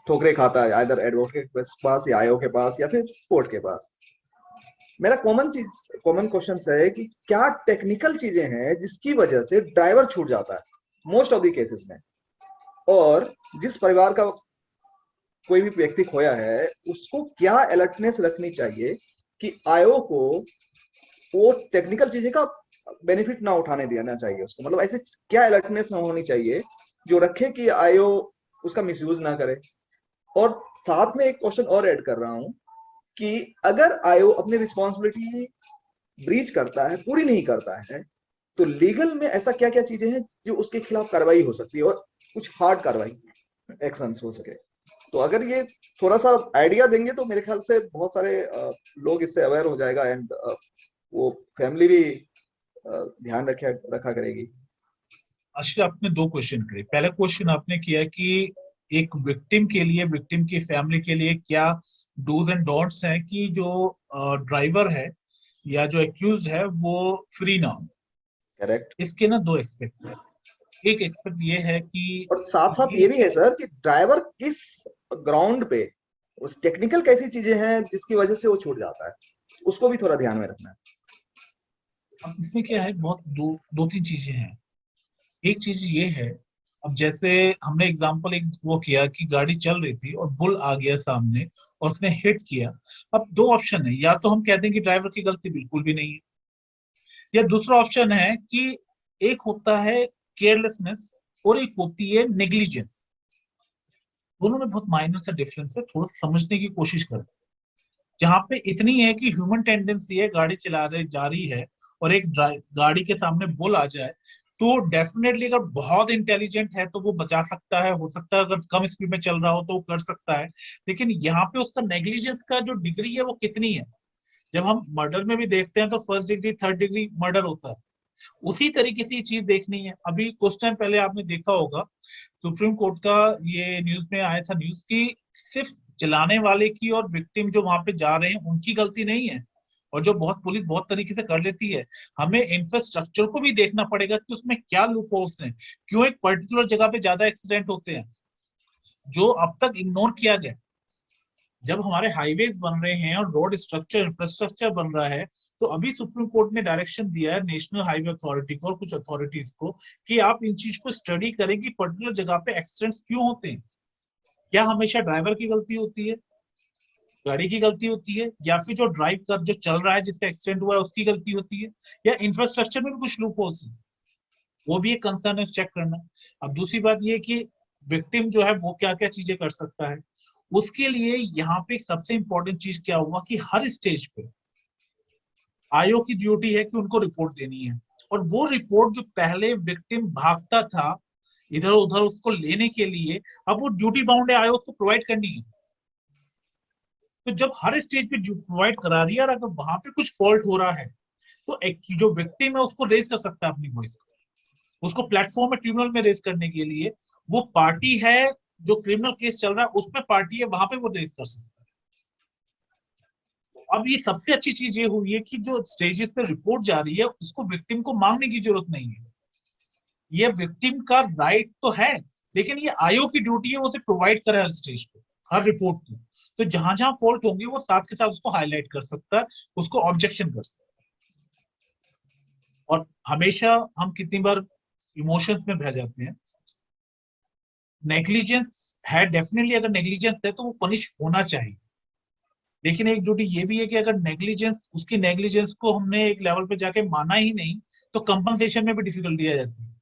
ठोकरें खाता है, आइदर एडवोकेट के पास या आईओ के पास या फिर कोर्ट के पास। मेरा कॉमन क्वेश्चन है कि क्या टेक्निकल चीजें हैं जिसकी वजह से ड्राइवर छूट जाता है मोस्ट ऑफ द केसेस में, और जिस परिवार का कोई भी व्यक्ति खोया है उसको क्या अलर्टनेस रखनी चाहिए कि आईओ को वो टेक्निकल चीजें का बेनिफिट ना उठाने देना चाहिए उसको, मतलब ऐसे क्या अलर्टनेस ना होनी चाहिए जो रखे कि आईओ उसका मिसयूज ना करे। और साथ में एक क्वेश्चन और ऐड कर रहा हूं कि अगर आईओ अपनी रिस्पॉन्सिबिलिटी ब्रीच करता है, पूरी नहीं करता है, तो लीगल में ऐसा क्या क्या चीजें हैं जो उसके खिलाफ कार्रवाई हो सकती है और कुछ हार्ड कार्रवाई एक्शंस हो सके। तो अगर ये थोड़ा सा आइडिया देंगे तो मेरे ख्याल से बहुत सारे लोग इससे अवेयर हो जाएगा, एंड वो फैमिली भी ध्यान रखा करेगी। आशीष, आपने 2 क्वेश्चन करे। पहला क्वेश्चन आपने किया कि एक विक्टिम के लिए, विक्टिम की फैमिली के लिए क्या डूज एंड डोंट्स हैं कि जो ड्राइवर है या जो एक्यूज है वो फ्री ना हो। करेक्ट। इसके ना 2 एक्सपेक्ट है। एक एक्सपेक्ट ये है कि, और साथ साथ ये भी है सर कि ड्राइवर किस ग्राउंड पे, उस टेक्निकल कैसी चीजें हैं जिसकी वजह से वो छूट जाता है, उसको भी थोड़ा ध्यान में रखना है। अब इसमें क्या है, बहुत 2-3 चीजें हैं। एक चीज ये है, अब जैसे हमने एग्जांपल एक वो किया कि गाड़ी चल रही थी और बुल आ गया सामने और उसने हिट किया। अब 2 ऑप्शन है, या तो हम कहते हैं कि ड्राइवर की गलती बिल्कुल भी नहीं है, या दूसरा ऑप्शन है कि एक होता है केयरलेसनेस और एक होती है नेग्लिजेंस। दोनों में बहुत माइनर सा डिफरेंस है, थोड़ा समझने की कोशिश करें। जहां पे इतनी है कि ह्यूमन टेंडेंसी है, गाड़ी जा रही है और एक गाड़ी के सामने बुल आ जाए, तो डेफिनेटली अगर बहुत इंटेलिजेंट है तो वो बचा सकता है, हो सकता है अगर कम स्पीड में चल रहा हो तो वो कर सकता है। लेकिन यहाँ पे उसका नेग्लिजेंस का जो डिग्री है वो कितनी है। जब हम मर्डर में भी देखते हैं तो 1st degree 3rd degree murder होता है, उसी तरीके से ये चीज देखनी है। अभी कुछ टाइम पहले आपने देखा होगा सुप्रीम कोर्ट का ये न्यूज में आया था, न्यूज की सिर्फ चलाने वाले की और विक्टिम जो वहां पे जा रहे हैं उनकी गलती नहीं है, और जो पुलिस बहुत तरीके से कर लेती है। हमें इंफ्रास्ट्रक्चर को भी देखना पड़ेगा कि उसमें क्या लूप होल्स हैं, क्यों एक पर्टिकुलर जगह पे ज्यादा एक्सीडेंट होते हैं जो अब तक इग्नोर किया गया। जब हमारे हाईवेज बन रहे हैं और रोड स्ट्रक्चर, इंफ्रास्ट्रक्चर बन रहा है, तो अभी सुप्रीम कोर्ट ने डायरेक्शन दिया है नेशनल हाईवे अथॉरिटी को और कुछ अथॉरिटीज को कि आप इन चीज को स्टडी करें कि पर्टिकुलर जगह पे एक्सीडेंट्स क्यों होते हैं। क्या हमेशा ड्राइवर की गलती होती है, गाड़ी की गलती होती है, या फिर जो ड्राइव कर जो चल रहा है जिसका एक्सीडेंट हुआ है उसकी गलती होती है, या इंफ्रास्ट्रक्चर में भी कुछ लूप होल्स है, वो भी एक कंसर्न है चेक करना। अब दूसरी बात ये कि विक्टिम जो है वो क्या क्या चीजें कर सकता है। उसके लिए यहाँ पे सबसे इंपॉर्टेंट चीज क्या हुआ कि हर स्टेज पे आयोग की ड्यूटी है कि उनको रिपोर्ट देनी है, और वो रिपोर्ट जो पहले विक्टिम भागता था इधर उधर उसको लेने के लिए, अब वो ड्यूटी बाउंड है आयोग को प्रोवाइड करनी है। तो जब हर स्टेज पे प्रोवाइड करा रही है और अगर वहां पे कुछ फॉल्ट हो रहा है तो एक जो विक्टिम है उसको रेज कर सकता है अपनी वॉइस, उसको प्लेटफॉर्म में ट्रिब्यूनल में रेज करने के लिए। वो पार्टी है जो क्रिमिनल केस चल रहा है उसमें पार्टी है, वहां पे वो रेज कर सकता है। अब ये सबसे अच्छी चीज ये हुई है कि जो स्टेजेस पे रिपोर्ट जा रही है उसको विक्टिम को मांगने की जरूरत नहीं है। ये विक्टिम का राइट तो है, लेकिन ये आयोग की ड्यूटी है वो उसे प्रोवाइड करे हर स्टेज पे हर रिपोर्ट को। तो जहां जहां फॉल्ट होंगे वो साथ के साथ उसको हाईलाइट कर सकता है, उसको ऑब्जेक्शन कर सकता है। और हमेशा हम कितनी बार इमोशंस में बह जाते हैं। नेग्लिजेंस है, डेफिनेटली अगर नेग्लिजेंस है तो वो पनिश होना चाहिए, लेकिन एक ड्यूटी ये भी है कि अगर नेग्लिजेंस उसकी नेग्लिजेंस को हमने एक लेवल पे जाके माना ही नहीं तो कंपनसेशन में भी डिफिकल्टी आ जाती है।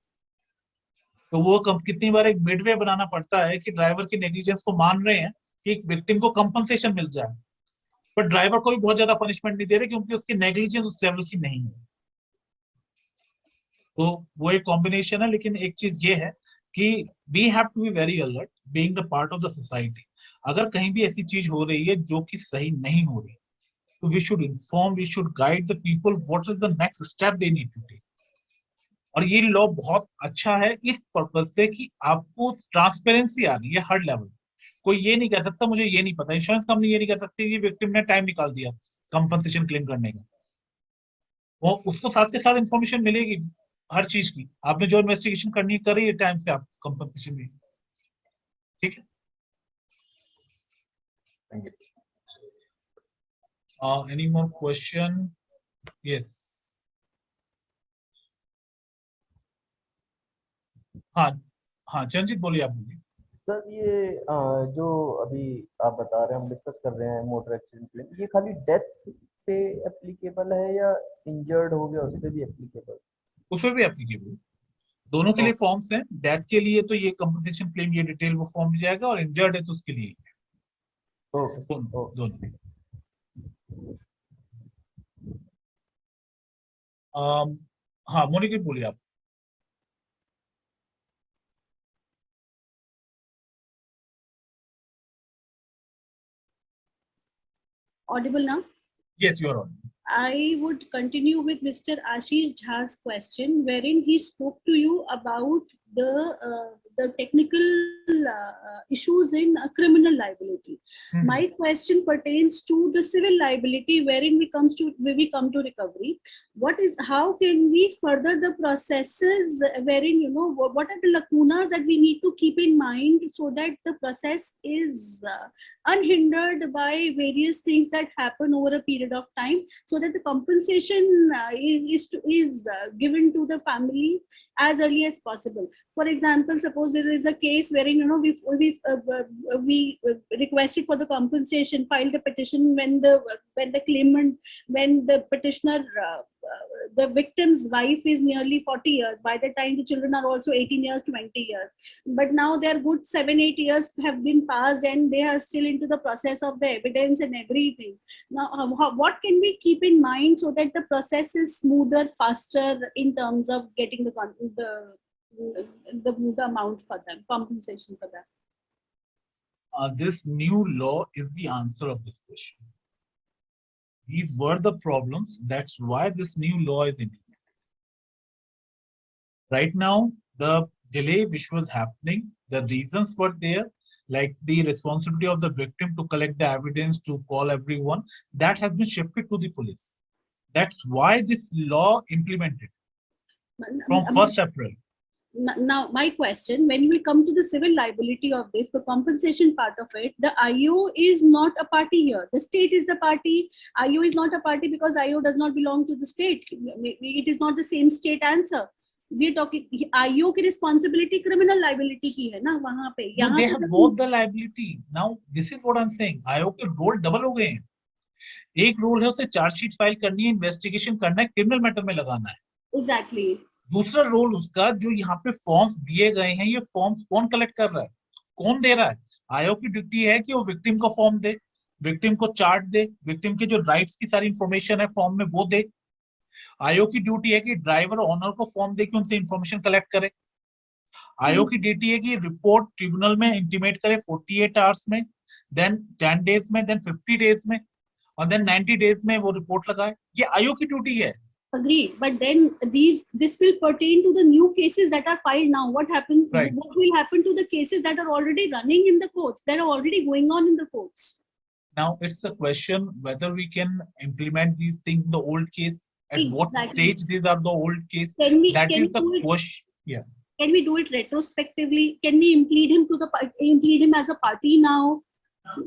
तो वो कितनी बार एक मिडवे बनाना पड़ता है कि ड्राइवर की नेग्लिजेंस को मान रहे हैं कि विक्टिम को कंपनसेशन मिल जाए, पर ड्राइवर को भी बहुत ज्यादा पनिशमेंट नहीं दे रहे क्योंकि उसकी नेग्लिजेंस उस लेवल की नहीं है। तो वो एक कॉम्बिनेशन है, लेकिन एक चीज ये है कि we have to be very alert being the part of the society. अगर कहीं भी ऐसी चीज हो रही है जो कि सही नहीं हो रही तो we should inform, we should guide the people what is the next step they need to take. और ये लॉ बहुत अच्छा है इस पर्पज से कि आपको ट्रांसपेरेंसी आ रही है हर लेवल। कोई ये नहीं कह सकता मुझे ये नहीं पता, इंश्योरेंस कंपनी ये नहीं कह सकती कि विक्टिम ने टाइम निकाल दिया कंपनसेशन क्लेम करने का, वो उसको साथ के साथ इंफॉर्मेशन मिलेगी हर चीज की। आपने जो इन्वेस्टिगेशन करनी करी है टाइम से आप कंपनसेशन मिलेगी। ठीक है, thank you. Any more question? Yes, हाँ हाँ चंजित बोलिए, आप बोलिए। सर ये जो अभी आप बता रहे हैं, हम डिस्कस कर रहे हैं मोटर एक्सीडेंट क्लेम, ये खाली डेथ पे एप्लीकेबल है या इंजर्ड हो गया उस पे भी एप्लीकेबल? उसमें भी एप्लीकेबल, दोनों के लिए फॉर्म्स हैं। डेथ के लिए तो ये कंपनसेशन क्लेम ये डिटेल वो फॉर्म जाएगा, और इंजर्ड है तो उसके लिए दोनों। हाँ मोनिका बोलिए आप। Audible now? Yes, you are on. I would continue with Mr. Ashish Jha's question, wherein he spoke to you about the technical issues in criminal liability. My question pertains to the civil liability, wherein we come to recovery. How can we further the processes, wherein what are the lacunas that we need to keep in mind so that the process is unhindered by various things that happen over a period of time, so that the compensation is given to the family as early as possible. For example, suppose there is a case wherein we requested for the compensation, filed a petition when the claimant, when the petitioner, the victim's wife is nearly 40 years. By the time the children are also 18 years, 20 years. But now they're good 7-8 years have been passed and they are still into the process of the evidence and everything. Now, what can we keep in mind so that the process is smoother, faster in terms of getting the amount for them, compensation for them? This new law is the answer of this question. These were the problems. That's why this new law is implemented. Right now, the delay which was happening, the reasons were there, like the responsibility of the victim to collect the evidence, to call everyone, that has been shifted to the police. That's why this law implemented from 1st April. Now, my question, when we come to the civil liability of this, the compensation part of it, the IO is not a party here. The state is the party. IO is not a party because IO does not belong to the state. It is not the same state answer. We are talking IO की responsibility criminal liability की है ना वहाँ पे. No, they have both the liability. Now, this is what I'm saying. IO के रोल डबल हो गए हैं. एक रोल है उसे चार्जशीट फाइल करनी है, इन्वेस्टिगेशन करना है, क्रिमिनल मैटर में लगाना है. Exactly. दूसरा रोल उसका, जो यहाँ पे फॉर्म्स दिए गए हैं, ये फॉर्म्स कौन कलेक्ट कर रहा है, कौन दे रहा है? आयोग की ड्यूटी है कि वो विक्टिम को फॉर्म दे, विक्टिम को चार्ट दे, विक्टिम के जो राइट्स की सारी इंफॉर्मेशन है फॉर्म में वो दे। आयोग की ड्यूटी है कि ड्राइवर ओनर को फॉर्म दे के उनसे इंफॉर्मेशन कलेक्ट करे। आयोग की ड्यूटी है कि रिपोर्ट ट्रिब्यूनल में इंटीमेट करे 48 आवर्स में, देन 10 डेज में, देन 50 डेज में, और देन 90 डेज में वो रिपोर्ट लगाए। ये आयोग की ड्यूटी है। Agreed, but then this will pertain to the new cases that are filed now. What happened? Right. What will happen to the cases that are already running in the courts, that are already going on in the courts? Now it's a question whether we can implement these things in the old case. At what Exactly. stage these are the old case? Can we That can is the we do it, question. Yeah. can we do it retrospectively? Can we implead him as a party now?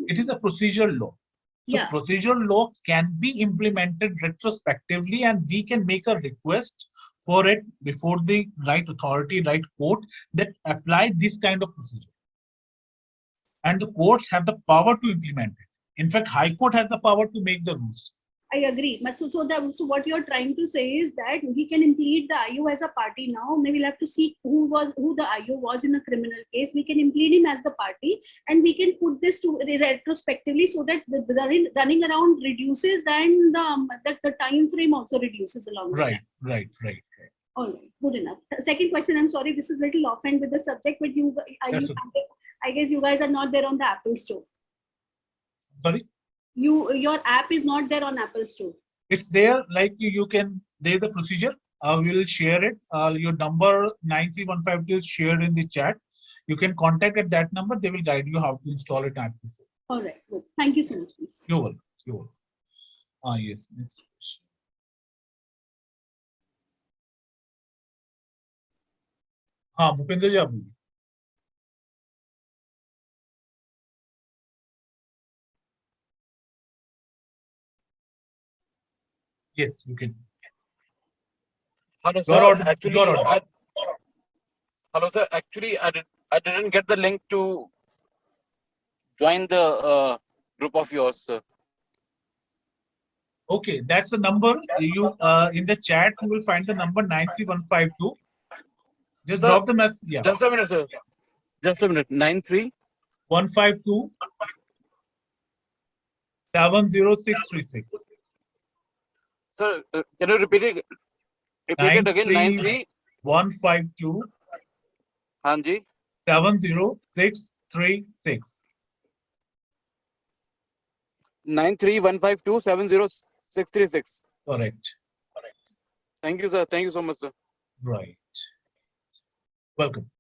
It is a procedural law. So Yeah. procedural law can be implemented retrospectively, and we can make a request for it before the right authority, right court, that apply this kind of procedure. And the courts have the power to implement it. In fact, High Court has the power to make the rules. I agree. But so what you're trying to say is that we can implead the IO as a party now. Maybe we'll have to see who the IO was in a criminal case. We can implead him as the party, and we can put this to retrospectively, so that the running around reduces, and that the time frame also reduces along with Right, that. right. All right, good enough. Second question. I'm sorry, this is a little offhand with the subject, but That's okay. I guess you guys are not there on the Apple Store. Sorry? Your app is not there on Apple Store. It's there, like you can, there's a procedure. We will share it. Your number 93152 is shared in the chat. You can contact at that number. They will guide you how to install it at before. All right, good. Thank you so much, please. You're welcome. You're welcome. Yes, next question. हाँ, भूपेंद्र जी आप बोलिए। Yes, you can. Hello, Your sir. Actually, hello, sir. Actually, I didn't get the link to join the group of yours, sir. Okay, that's the number. You in the chat you will find the number 93152. Just Sir, drop the message. Yeah. Just a minute, sir. Just a minute. 93 152 70636. Sir, can you repeat it? Repeat it again. 93 152 Hanji 70636. 93 152 70636. Correct. Thank you, sir. Thank you so much, sir. Right. Welcome.